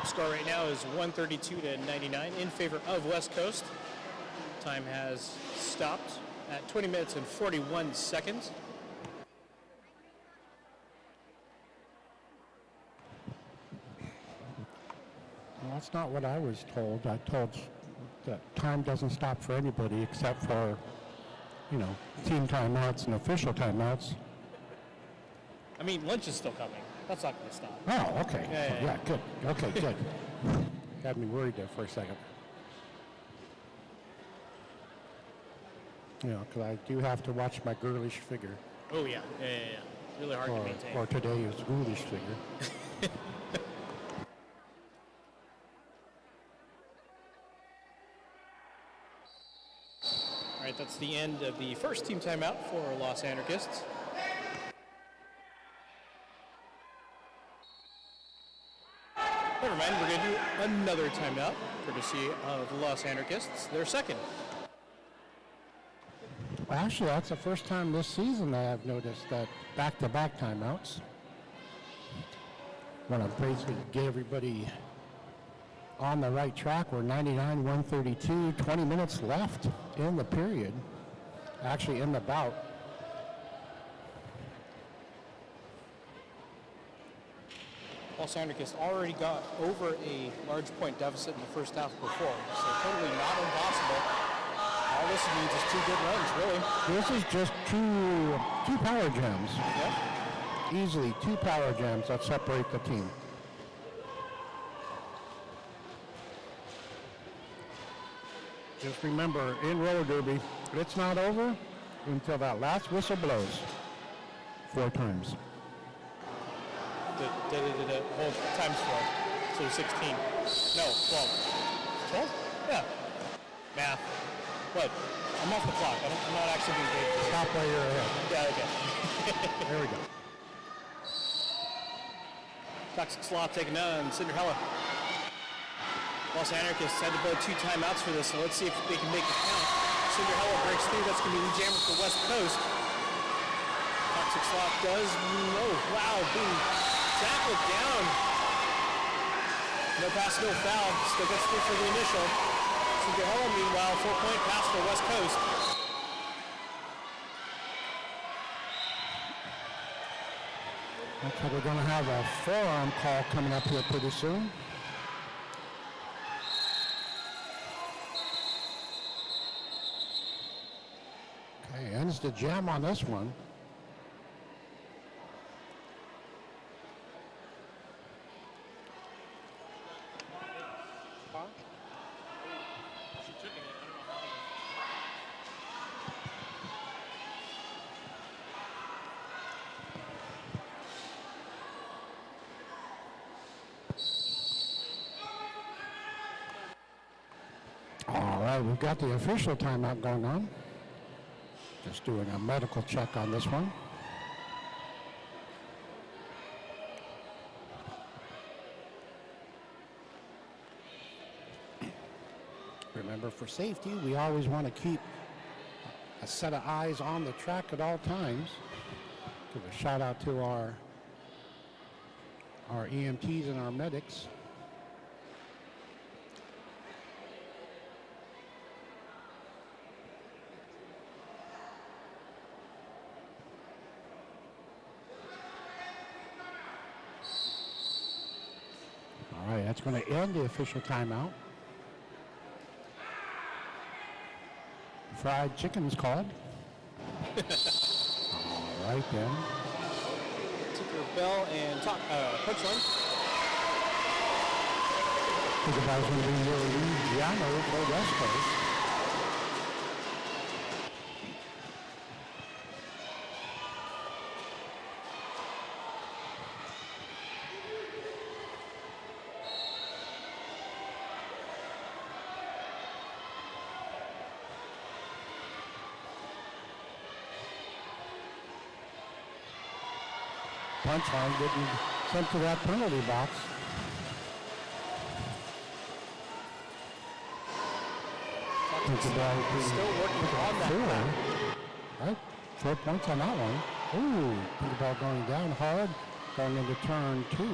Score right now is 132-99 in favor of West Coast. Time has stopped at 20 minutes and 41 seconds. Well, that's not what I was told. I told that time doesn't stop for anybody except for, you know, team timeouts and official timeouts. I mean, lunch is still coming. That's not going to stop. Oh, okay. Yeah. Good. Okay, good. Had me worried there for a second. You know, because I do have to watch my girlish figure. Oh, yeah. Really hard to maintain. Or today is ghoulish figure. All right, that's the end of the first team timeout for Los Anarchists. Never mind, we're going to do another timeout, courtesy of the Los Anarchists, their second. Well, actually, that's the first time this season that I've noticed that back-to-back timeouts. Want to basically get everybody on the right track. We're 99-132, 20 minutes left in the period, actually in the bout. Los Anarchists already got over a large point deficit in the first half before, so totally not impossible. All this means is 2 good runs, really. This is just two power jams. Yep. Easily 2 power jams that separate the team. Just remember, in roller derby, it's not over until that last whistle blows 4 times. Hold times 4, so 16. No, 12. 12? Yeah. Math. What? I'm off the clock. I'm not actually being paid. Stop while you're ahead. Yeah, okay. There we go. Toxic Sloth taking on Cinderella. Los Anarchists had to blow 2 timeouts for this, so let's see if they can make it count. Cinderella breaks through. That's going to be the jammer for West Coast. Toxic Sloth does. Oh, wow, being tackled down. No pass, no foul. Still gets through for the initial. Cinderella, meanwhile, 4-point pass for West Coast. Looks like we're going to have a forearm call coming up here pretty soon. Okay, ends the jam on this one. All right, we've got the official timeout going on. Just doing a medical check on this one. Remember, for safety, we always want to keep a set of eyes on the track at all times. Give a shout out to our EMTs and our medics. All right, that's going to end the official timeout. Fried chicken's called. All right then. Tinkerbell and Punchline. Think about it's going to be Louisiana for West Coast. Punchline getting sent to that penalty box. Still working on that. 4, right? 4 points on that one. Ooh, Tinkerbell going down hard, going into turn 2.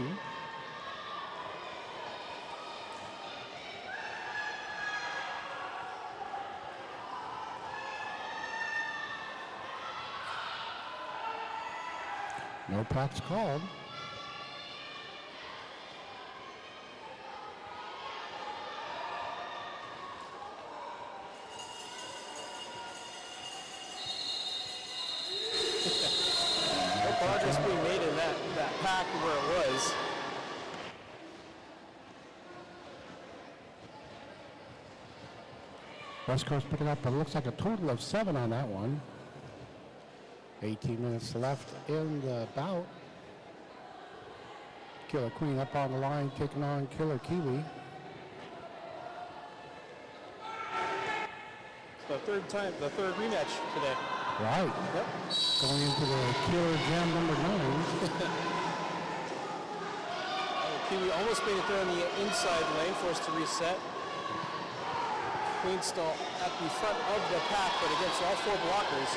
No packs called. No progress being made in that pack where it was. West Coast picking up, but it looks like a total of 7 on that one. 18 minutes left in the bout. Killer Queen up on the line, taking on Killer Kiwi. It's the third rematch today. Right. Yep. Going into the Killer Jam number 9. Kiwi almost made it there on the inside lane, forced to reset. Queen still at the front of the pack, but against all 4 blockers.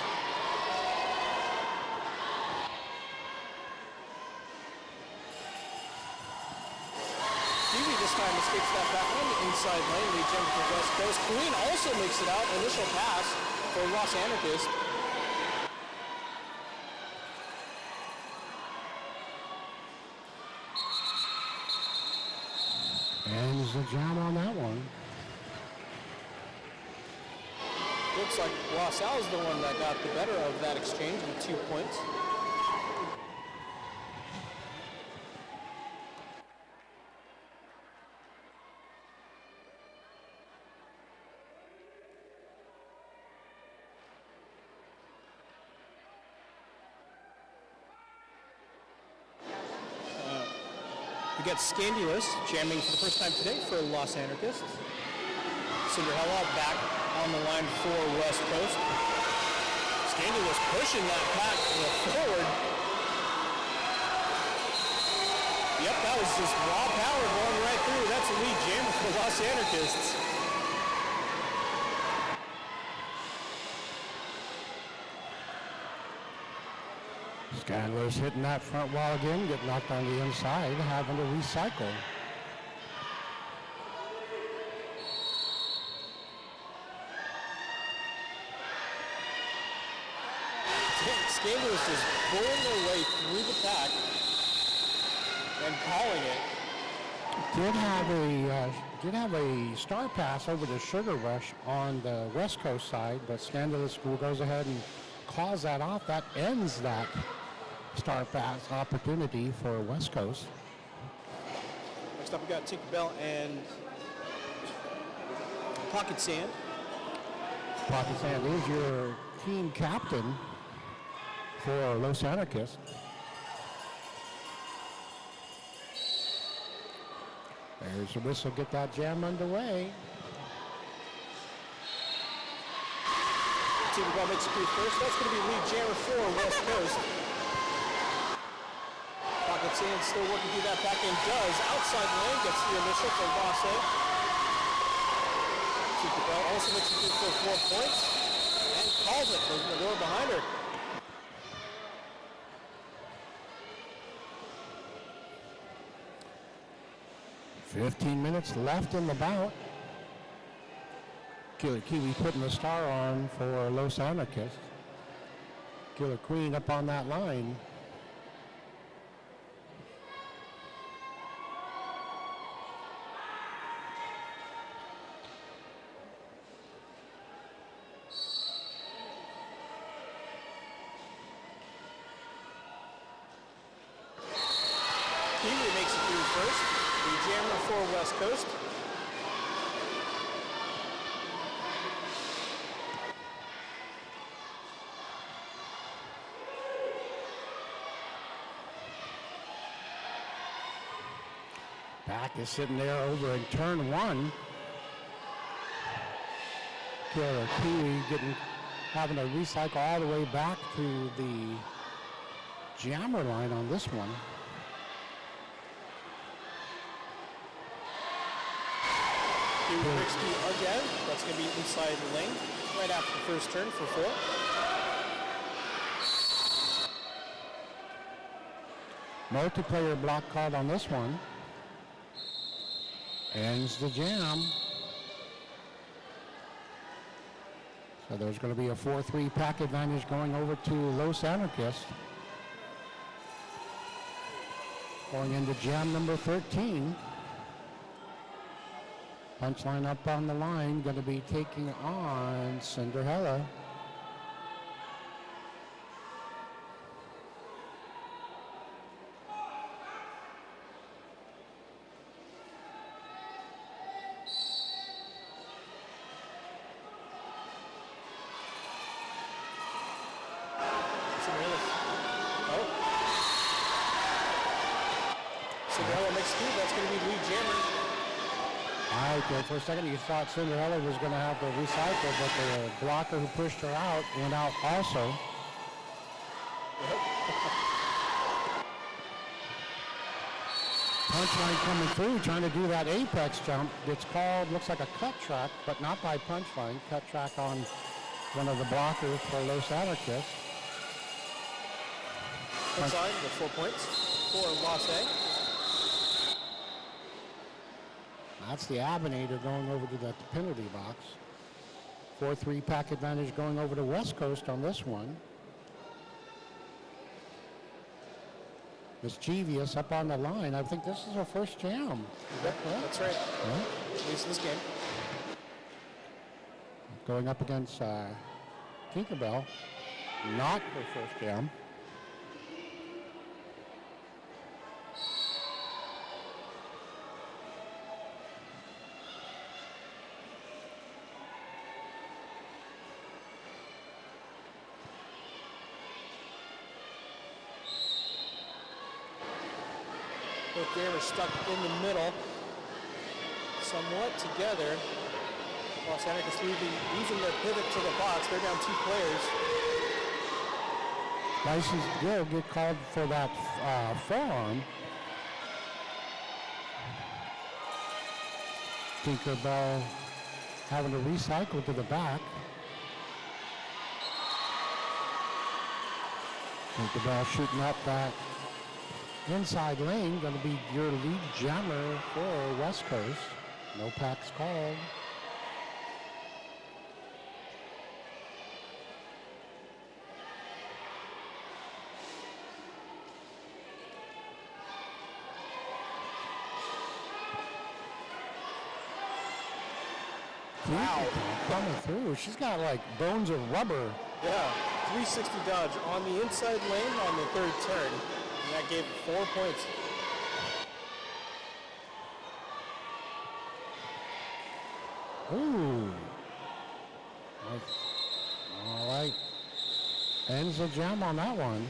Kiwi this time escapes that back on the inside lane, lead gem for West Coast. Queen also makes it out, initial pass for Los Anarchists. And there's a jam on that one. Looks like Los Al's the one that got the better of that exchange with 2 points. We got Scandulous jamming for the first time today for Los Anarchists. Cinderella back on the line for West Coast. Scandulous pushing that pack forward. Yep, that was just raw power going right through. That's a lead jammer for Los Anarchists. Scandalous hitting that front wall again, get knocked on the inside, having to recycle. Scandalous is pulling their way through the pack and calling it. Did have a star pass over the Sugar Rush on the West Coast side, but Scandalous goes ahead and calls that off. That ends that star pass opportunity for West Coast. Next up we got Tinkerbell and Pocket Sand. Pocket Sand is your team captain for Los Anarchists. There's the whistle, get that jam underway. Tinkerbell makes it through first. That's going to be lead jammer for West Coast. Pocket Sand still working through that back end. Does outside lane, gets the initial for Los A. Tinkerbell also makes it through for 4 points and calls it, closing the door behind her. $15 minutes left in the bout. Killer Kiwi putting the star on for Los Anarchists. Killer Queen up on that line. Kiwi makes it through first. The jammer for West Coast. Back is sitting there over in turn 1. Killer Kiwi having to recycle all the way back to the jammer line on this one. Kiwi breaks through again. That's going to be inside the lane right after the first turn for 4. Multiplayer block called on this one. Ends the jam. So there's going to be a 4-3 pack advantage going over to Los Anarchists. Going into jam number 13. Punchline up on the line, going to be taking on Cinderella. Cinderella makes two. That's going to be lead jammer. All right, there for a second you thought Cinderella was going to have to recycle, but the blocker who pushed her out went out also. Punchline coming through, trying to do that apex jump. It's called, looks like a cut track, but not by Punchline. Cut track on one of the blockers for Los Anarchists. Inside with 4 points for Los A. That's the Abinator going over to the penalty box. 4-3 pack advantage going over to West Coast on this one. Mischievous up on the line. I think this is her first jam. Is that correct? That's right. Yeah. At least this game. Going up against Tinkerbell. Not her first jam. Both gamers stuck in the middle, somewhat together. Los Anarchists using their pivot to the box. They're down 2 players. License will get called for that forearm. Tinkerbell having to recycle to the back. Tinkerbell shooting up that inside lane, going to be your lead jammer for West Coast. No packs called. Wow, coming through. She's got like bones of rubber. Yeah, 360 dodge on the inside lane on the third turn. And that gave 4 points. Ooh. Nice. All right. Ends the jam on that one.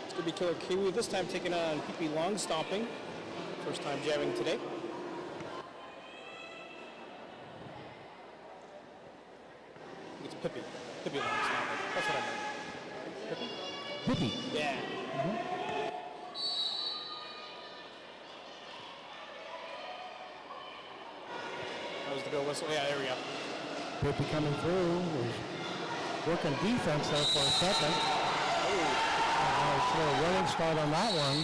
It's going to be Killer Kiwi this time taking on PP Long Stomping. First time jamming today. It's Pippi. Pippi Long Stomping. That's what I meant. Pippi? Pippi. Yeah. That was the go whistle. Yeah, there we go. Pippi coming through. Was working defense there for a second. So a running start on that one.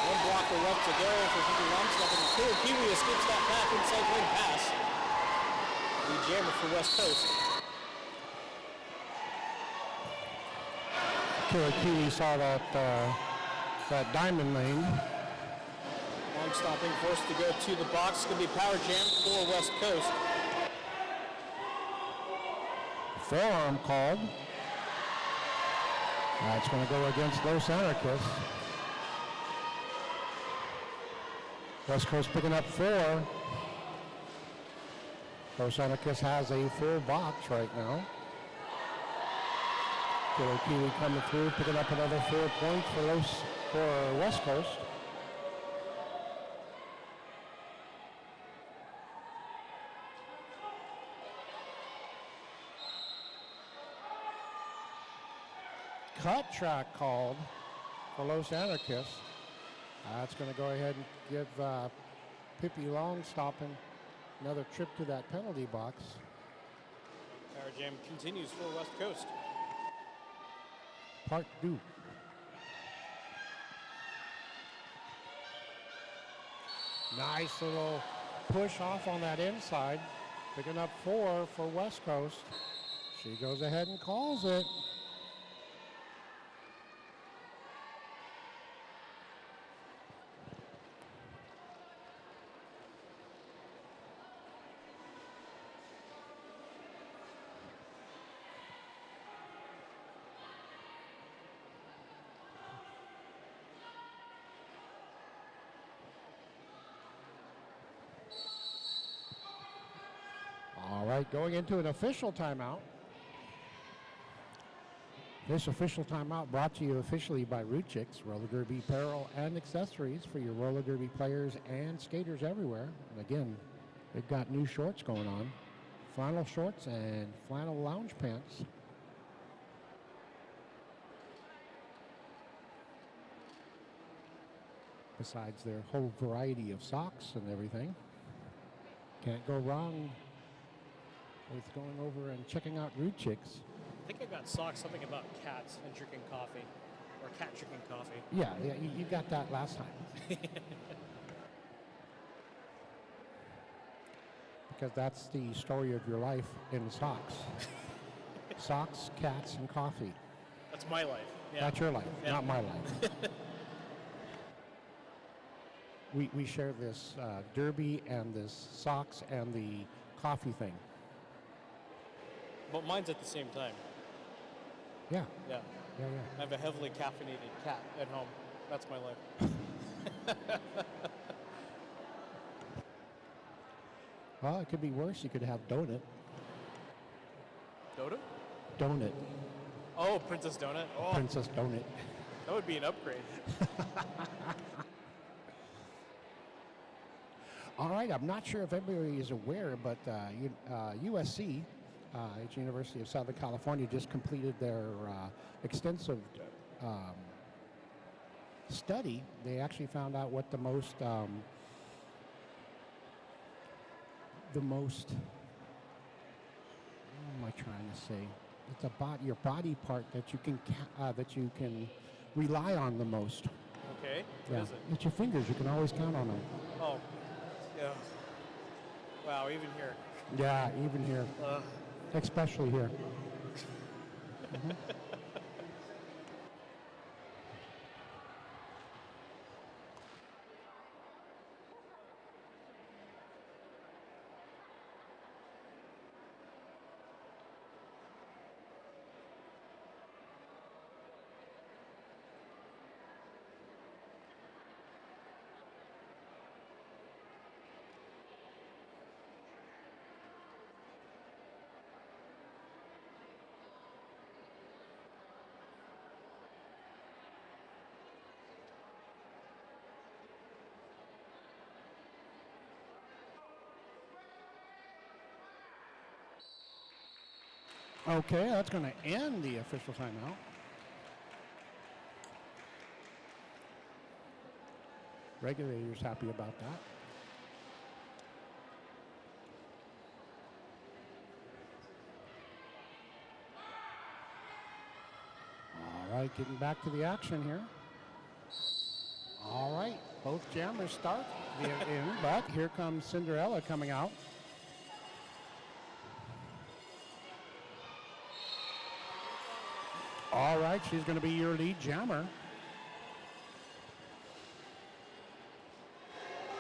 One blocker left to go for Pippi Long Stomping. Killer Kiwi escapes that back inside lane pass. The jammer for West Coast. Killer Kiwi saw that diamond lane. Long Stomping forced to go to the box. It's going to be power jam for West Coast. Forearm called. That's going to go against Los Anarchists. West Coast picking up 4. Los Anarchists has a full box right now. Killer Kiwi coming through, picking up another 4 points for West Coast. Cut track called for Los Anarchists. That's going to go ahead and give Pippi Long Stomping another trip to that penalty box. Power jam continues for West Coast. Part 2. Nice little push off on that inside. Picking up 4 for West Coast. She goes ahead and calls it. right, going into an official timeout. This official timeout brought to you officially by Root Chicks, roller derby apparel and accessories for your roller derby players and skaters everywhere. And again, they've got new shorts going on, flannel shorts and flannel lounge pants. Besides their whole variety of socks and everything. Can't go wrong with going over and checking out Root Chicks. I think I got socks, something about cats and drinking coffee, or cat drinking coffee. Yeah, you got that last time. Because that's the story of your life in socks. Socks, cats, and coffee. That's my life. Yeah. That's your life, Yeah. not my life. We share this derby and this socks and the coffee thing. But mine's at the same time. Yeah, Yeah. yeah. I have a heavily caffeinated cat at home. That's my life. Well, it could be worse. You could have donut. Dodo? Donut. Oh, Princess Donut. Oh, Princess Donut. that would be an upgrade. All right, I'm not sure if everybody is aware, but USC, it's University of Southern California, just completed their extensive study. They actually found out what the most, what am I trying to say? It's your body part that you can rely on the most. Okay. What Yeah, is it? it's your fingers. You can always count on them. Oh. Yeah. Wow, even here. Yeah, even here. Especially here. Okay, that's going to end the official timeout. Regulators happy about that. All right, getting back to the action here. All right, both jammers start in, but here comes Cinderella coming out. All right, she's going to be your lead jammer.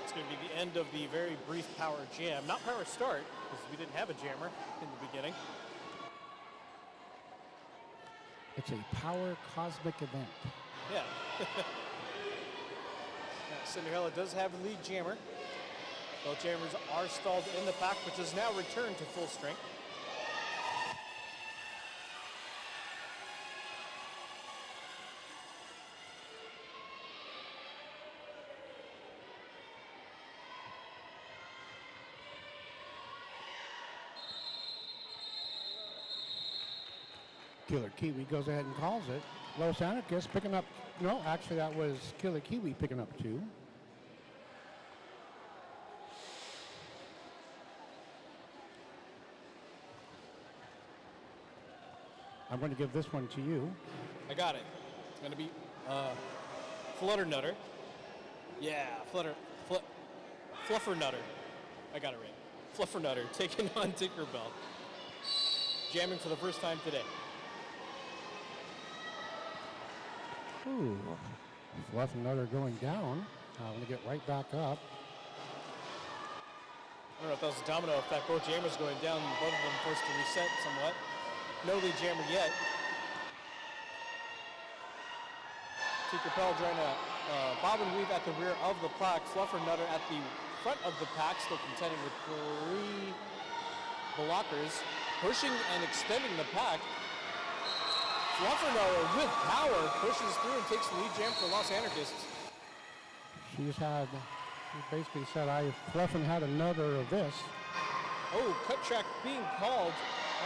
It's going to be the end of the very brief power jam. Not power start, because we didn't have a jammer in the beginning. It's a power cosmic event. Yeah. Now, Cinderella does have the lead jammer. Both jammers are stalled in the pack, which has now returned to full strength. Killer Kiwi goes ahead and calls it. Los Anarchists picking up, no, actually that was Killer Kiwi picking up 2. I'm going to give this one to you. I got it. It's going to be Flutter Nutter. Yeah, Fluffer Nutter. I got it right. Fluffer Nutter taking on Tinkerbell. Jamming for the first time today. Ooh, Fluff and Nutter going down. I'm going to get right back up. I don't know if that was a domino effect. Both jammers going down, both of them forced to reset somewhat. No lead jammer yet. Tinkerbell trying to bob and weave at the rear of the plaque. Fluffer Nutter at the front of the pack, still contending with 3 blockers, pushing and extending the pack. Fluffernutter with power pushes through and takes the lead jam for Los Anarchists. She basically said, I fluffing had another of this. Oh, cut track being called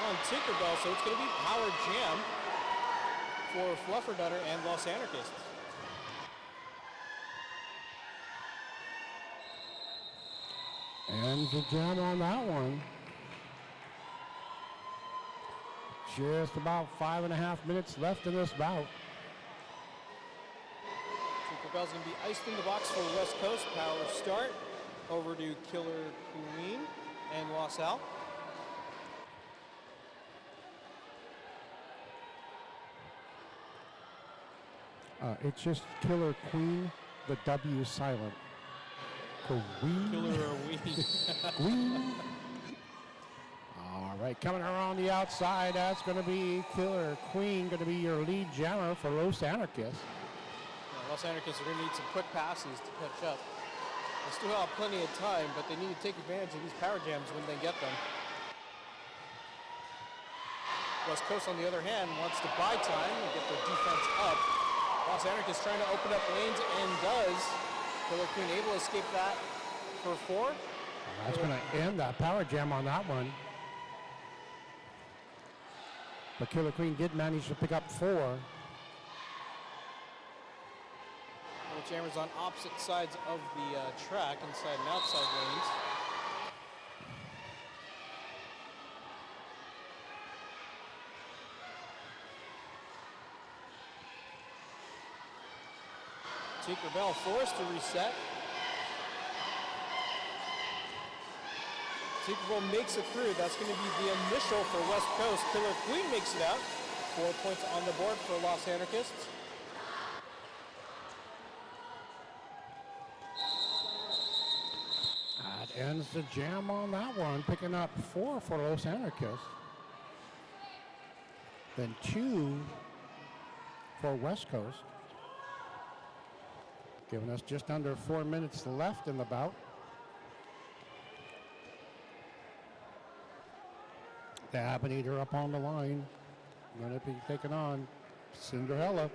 on Tinkerbell, so it's going to be power jam for Fluffernutter and Los Anarchists. And the jam on that one. Just about 5.5 minutes left in this bout. Tinkerbell's going to be iced in the box for West Coast. Power start over to Killer Queen and Los Al. It's just Killer Queen, the W silent. Queen. Killer Queen. Queen. All right, coming around the outside, that's going to be Killer Queen, going to be your lead jammer for Los Anarchists. Los Anarchists are going to need some quick passes to catch up. They still have plenty of time, but they need to take advantage of these power jams when they get them. West Coast, on the other hand, wants to buy time and get their defense up. Los Anarchists trying to open up lanes and does. Killer Queen able to escape that for 4. That's going to end that power jam on that one. But Killer Queen did manage to pick up 4. The jammers on opposite sides of the track, inside and outside lanes. Tinkerbell forced to reset. Tinkerbell makes it through. That's going to be the initial for West Coast. Killer Queen makes it out. 4 points on the board for Los Anarchists. That ends the jam on that one, picking up 4 for Los Anarchists. Then 2 for West Coast. Giving us just under 4 minutes left in the bout. The Abinator up on the line. Going to be taking on Cinderella.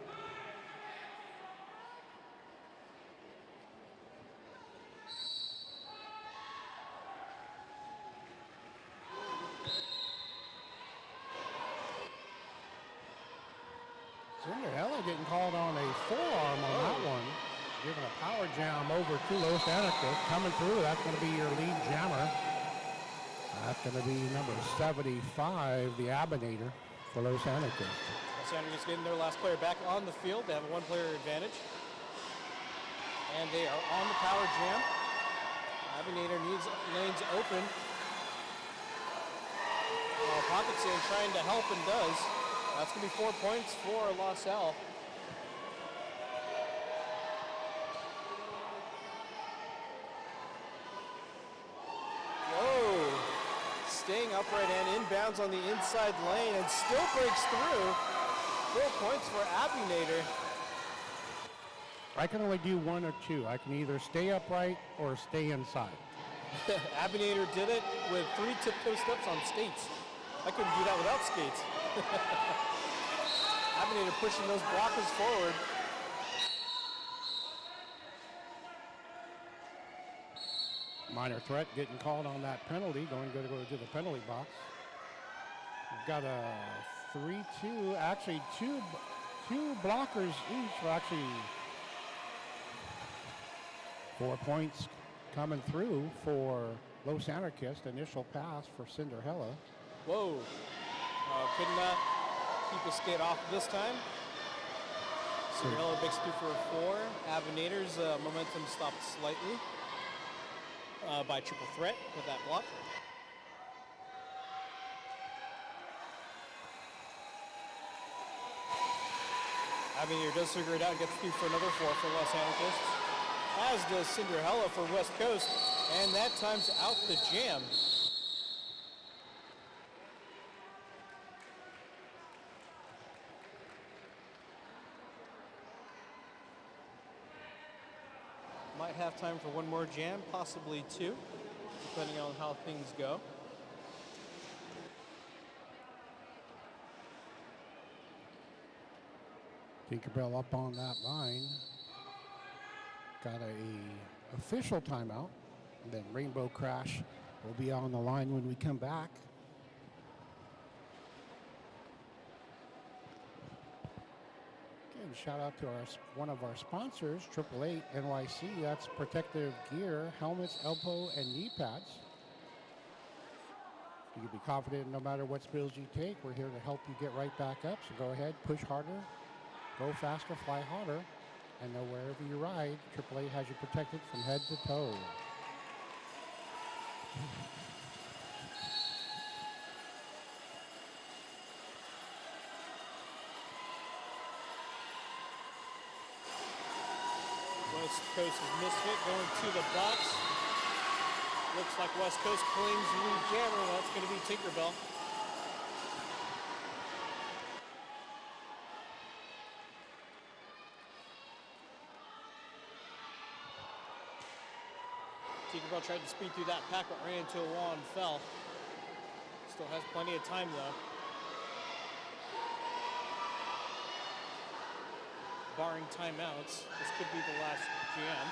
Cinderella getting called on a forearm on that one. Giving a power jam over to Los Anarchists. Coming through, that's going to be your lead jammer. That's going to be number 75, the Abinator for Los Anarchists. Los Anarchists getting their last player back on the field. They have a 1-player advantage. And they are on the power jam. Abinator needs lanes open. Pocket Sand trying to help and does. That's going to be 4 points for Los Al. Whoa! Staying upright and inbounds on the inside lane and still breaks through. 4 points for Abinator. I can only do 1 or 2. I can either stay upright or stay inside. Abinator did it with 3 tiptoe steps on skates. I couldn't do that without skates. Abinator pushing those blockers forward. Minor threat getting called on that penalty. Going to go to the penalty box. We've got a 3-2. Actually, two blockers each. Well, actually, 4 points coming through for Los Anarchists. Initial pass for Cinderella. Whoa. Could not keep a skate off this time. Cinderella breaks through for a 4. Abinator's momentum stopped slightly by triple threat with that block. Abinator does figure it out and gets through for another 4 for Los Anarchists. As does Cinderella for West Coast. And that times out the jam. Might have time for 1 more jam, possibly 2, depending on how things go. Tinkerbell up on that line. Got a official timeout. And then Rainbow Crash will be on the line when we come back. Again, shout out to one of our sponsors, 888 NYC. That's protective gear, helmets, elbow, and knee pads. You can be confident no matter what spills you take. We're here to help you get right back up. So go ahead, push harder, go faster, fly harder, and know wherever you ride, AAA has you protected from head to toe. West Coast's misfit going to the box. Looks like West Coast claims the lead jammer. That's going to be Tinkerbell. Tinkerbell tried to speed through that pack, but ran into a wall and fell. Still has plenty of time though. Barring timeouts, this could be the last jam.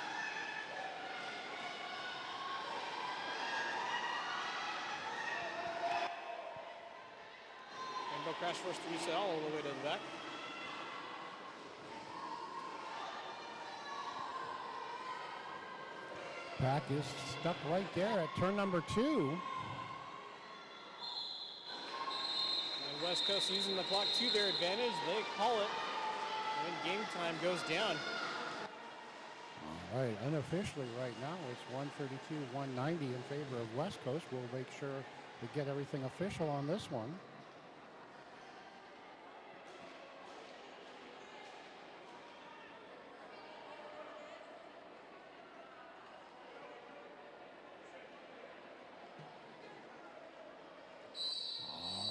Rainbow Crash forced to reset all the way to the back. Pack is stuck right there at turn number 2. And West Coast using the clock to their advantage. They call it. And game time goes down. All right, unofficially right now, it's 132-190 in favor of West Coast. We'll make sure we get everything official on this one.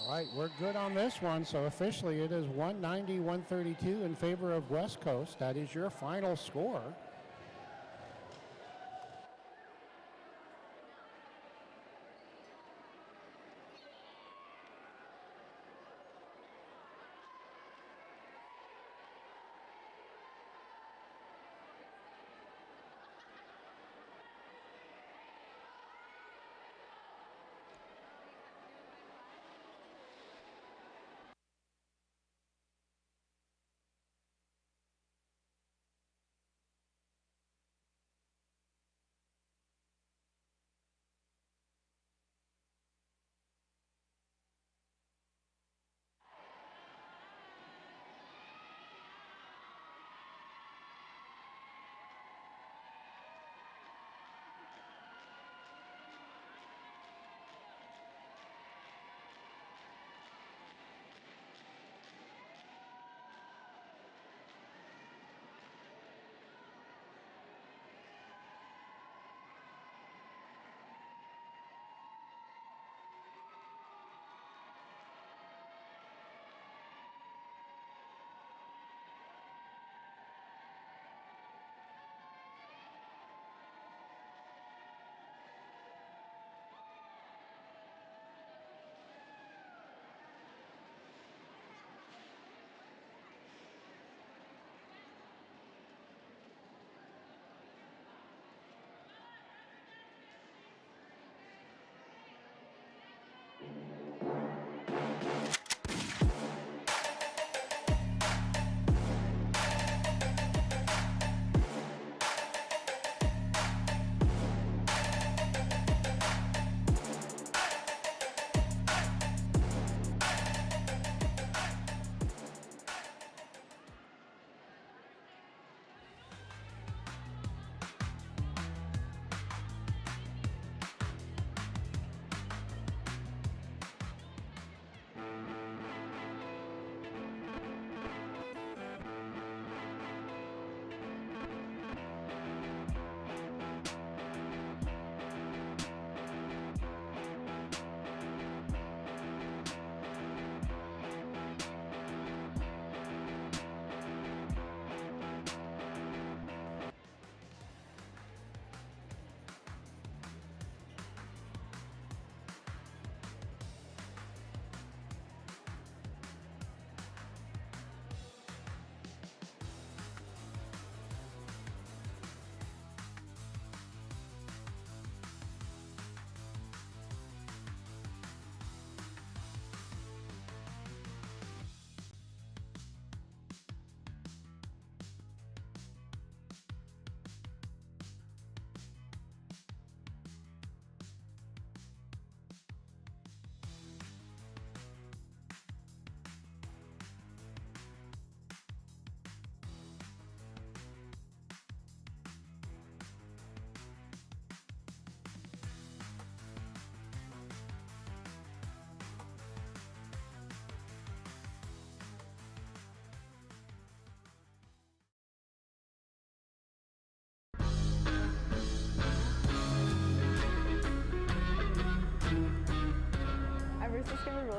All right, we're good on this one. So officially it is 190-132 in favor of West Coast. That is your final score.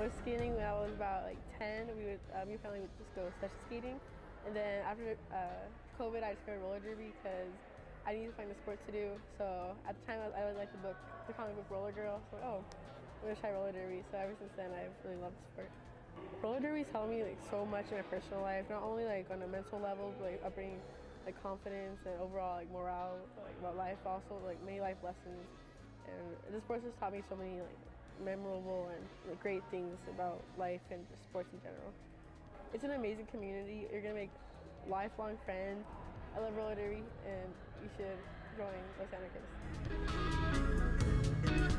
roller skating when I was about like 10. Me and family would just go session skating. And then after COVID, I discovered roller derby because I needed to find a sport to do. So at the time, I really liked the comic book Roller Girl. So I'm gonna try roller derby. So ever since then, I've really loved the sport. Roller derby's helped me like so much in my personal life, not only like on a mental level, but like upbringing, like confidence and overall like morale, like about life, but also like many life lessons. And this sport has taught me so many like memorable and like, great things about life and just sports in general. It's an amazing community. You're gonna make lifelong friends. I love roller derby, and you should join Los Anarchists.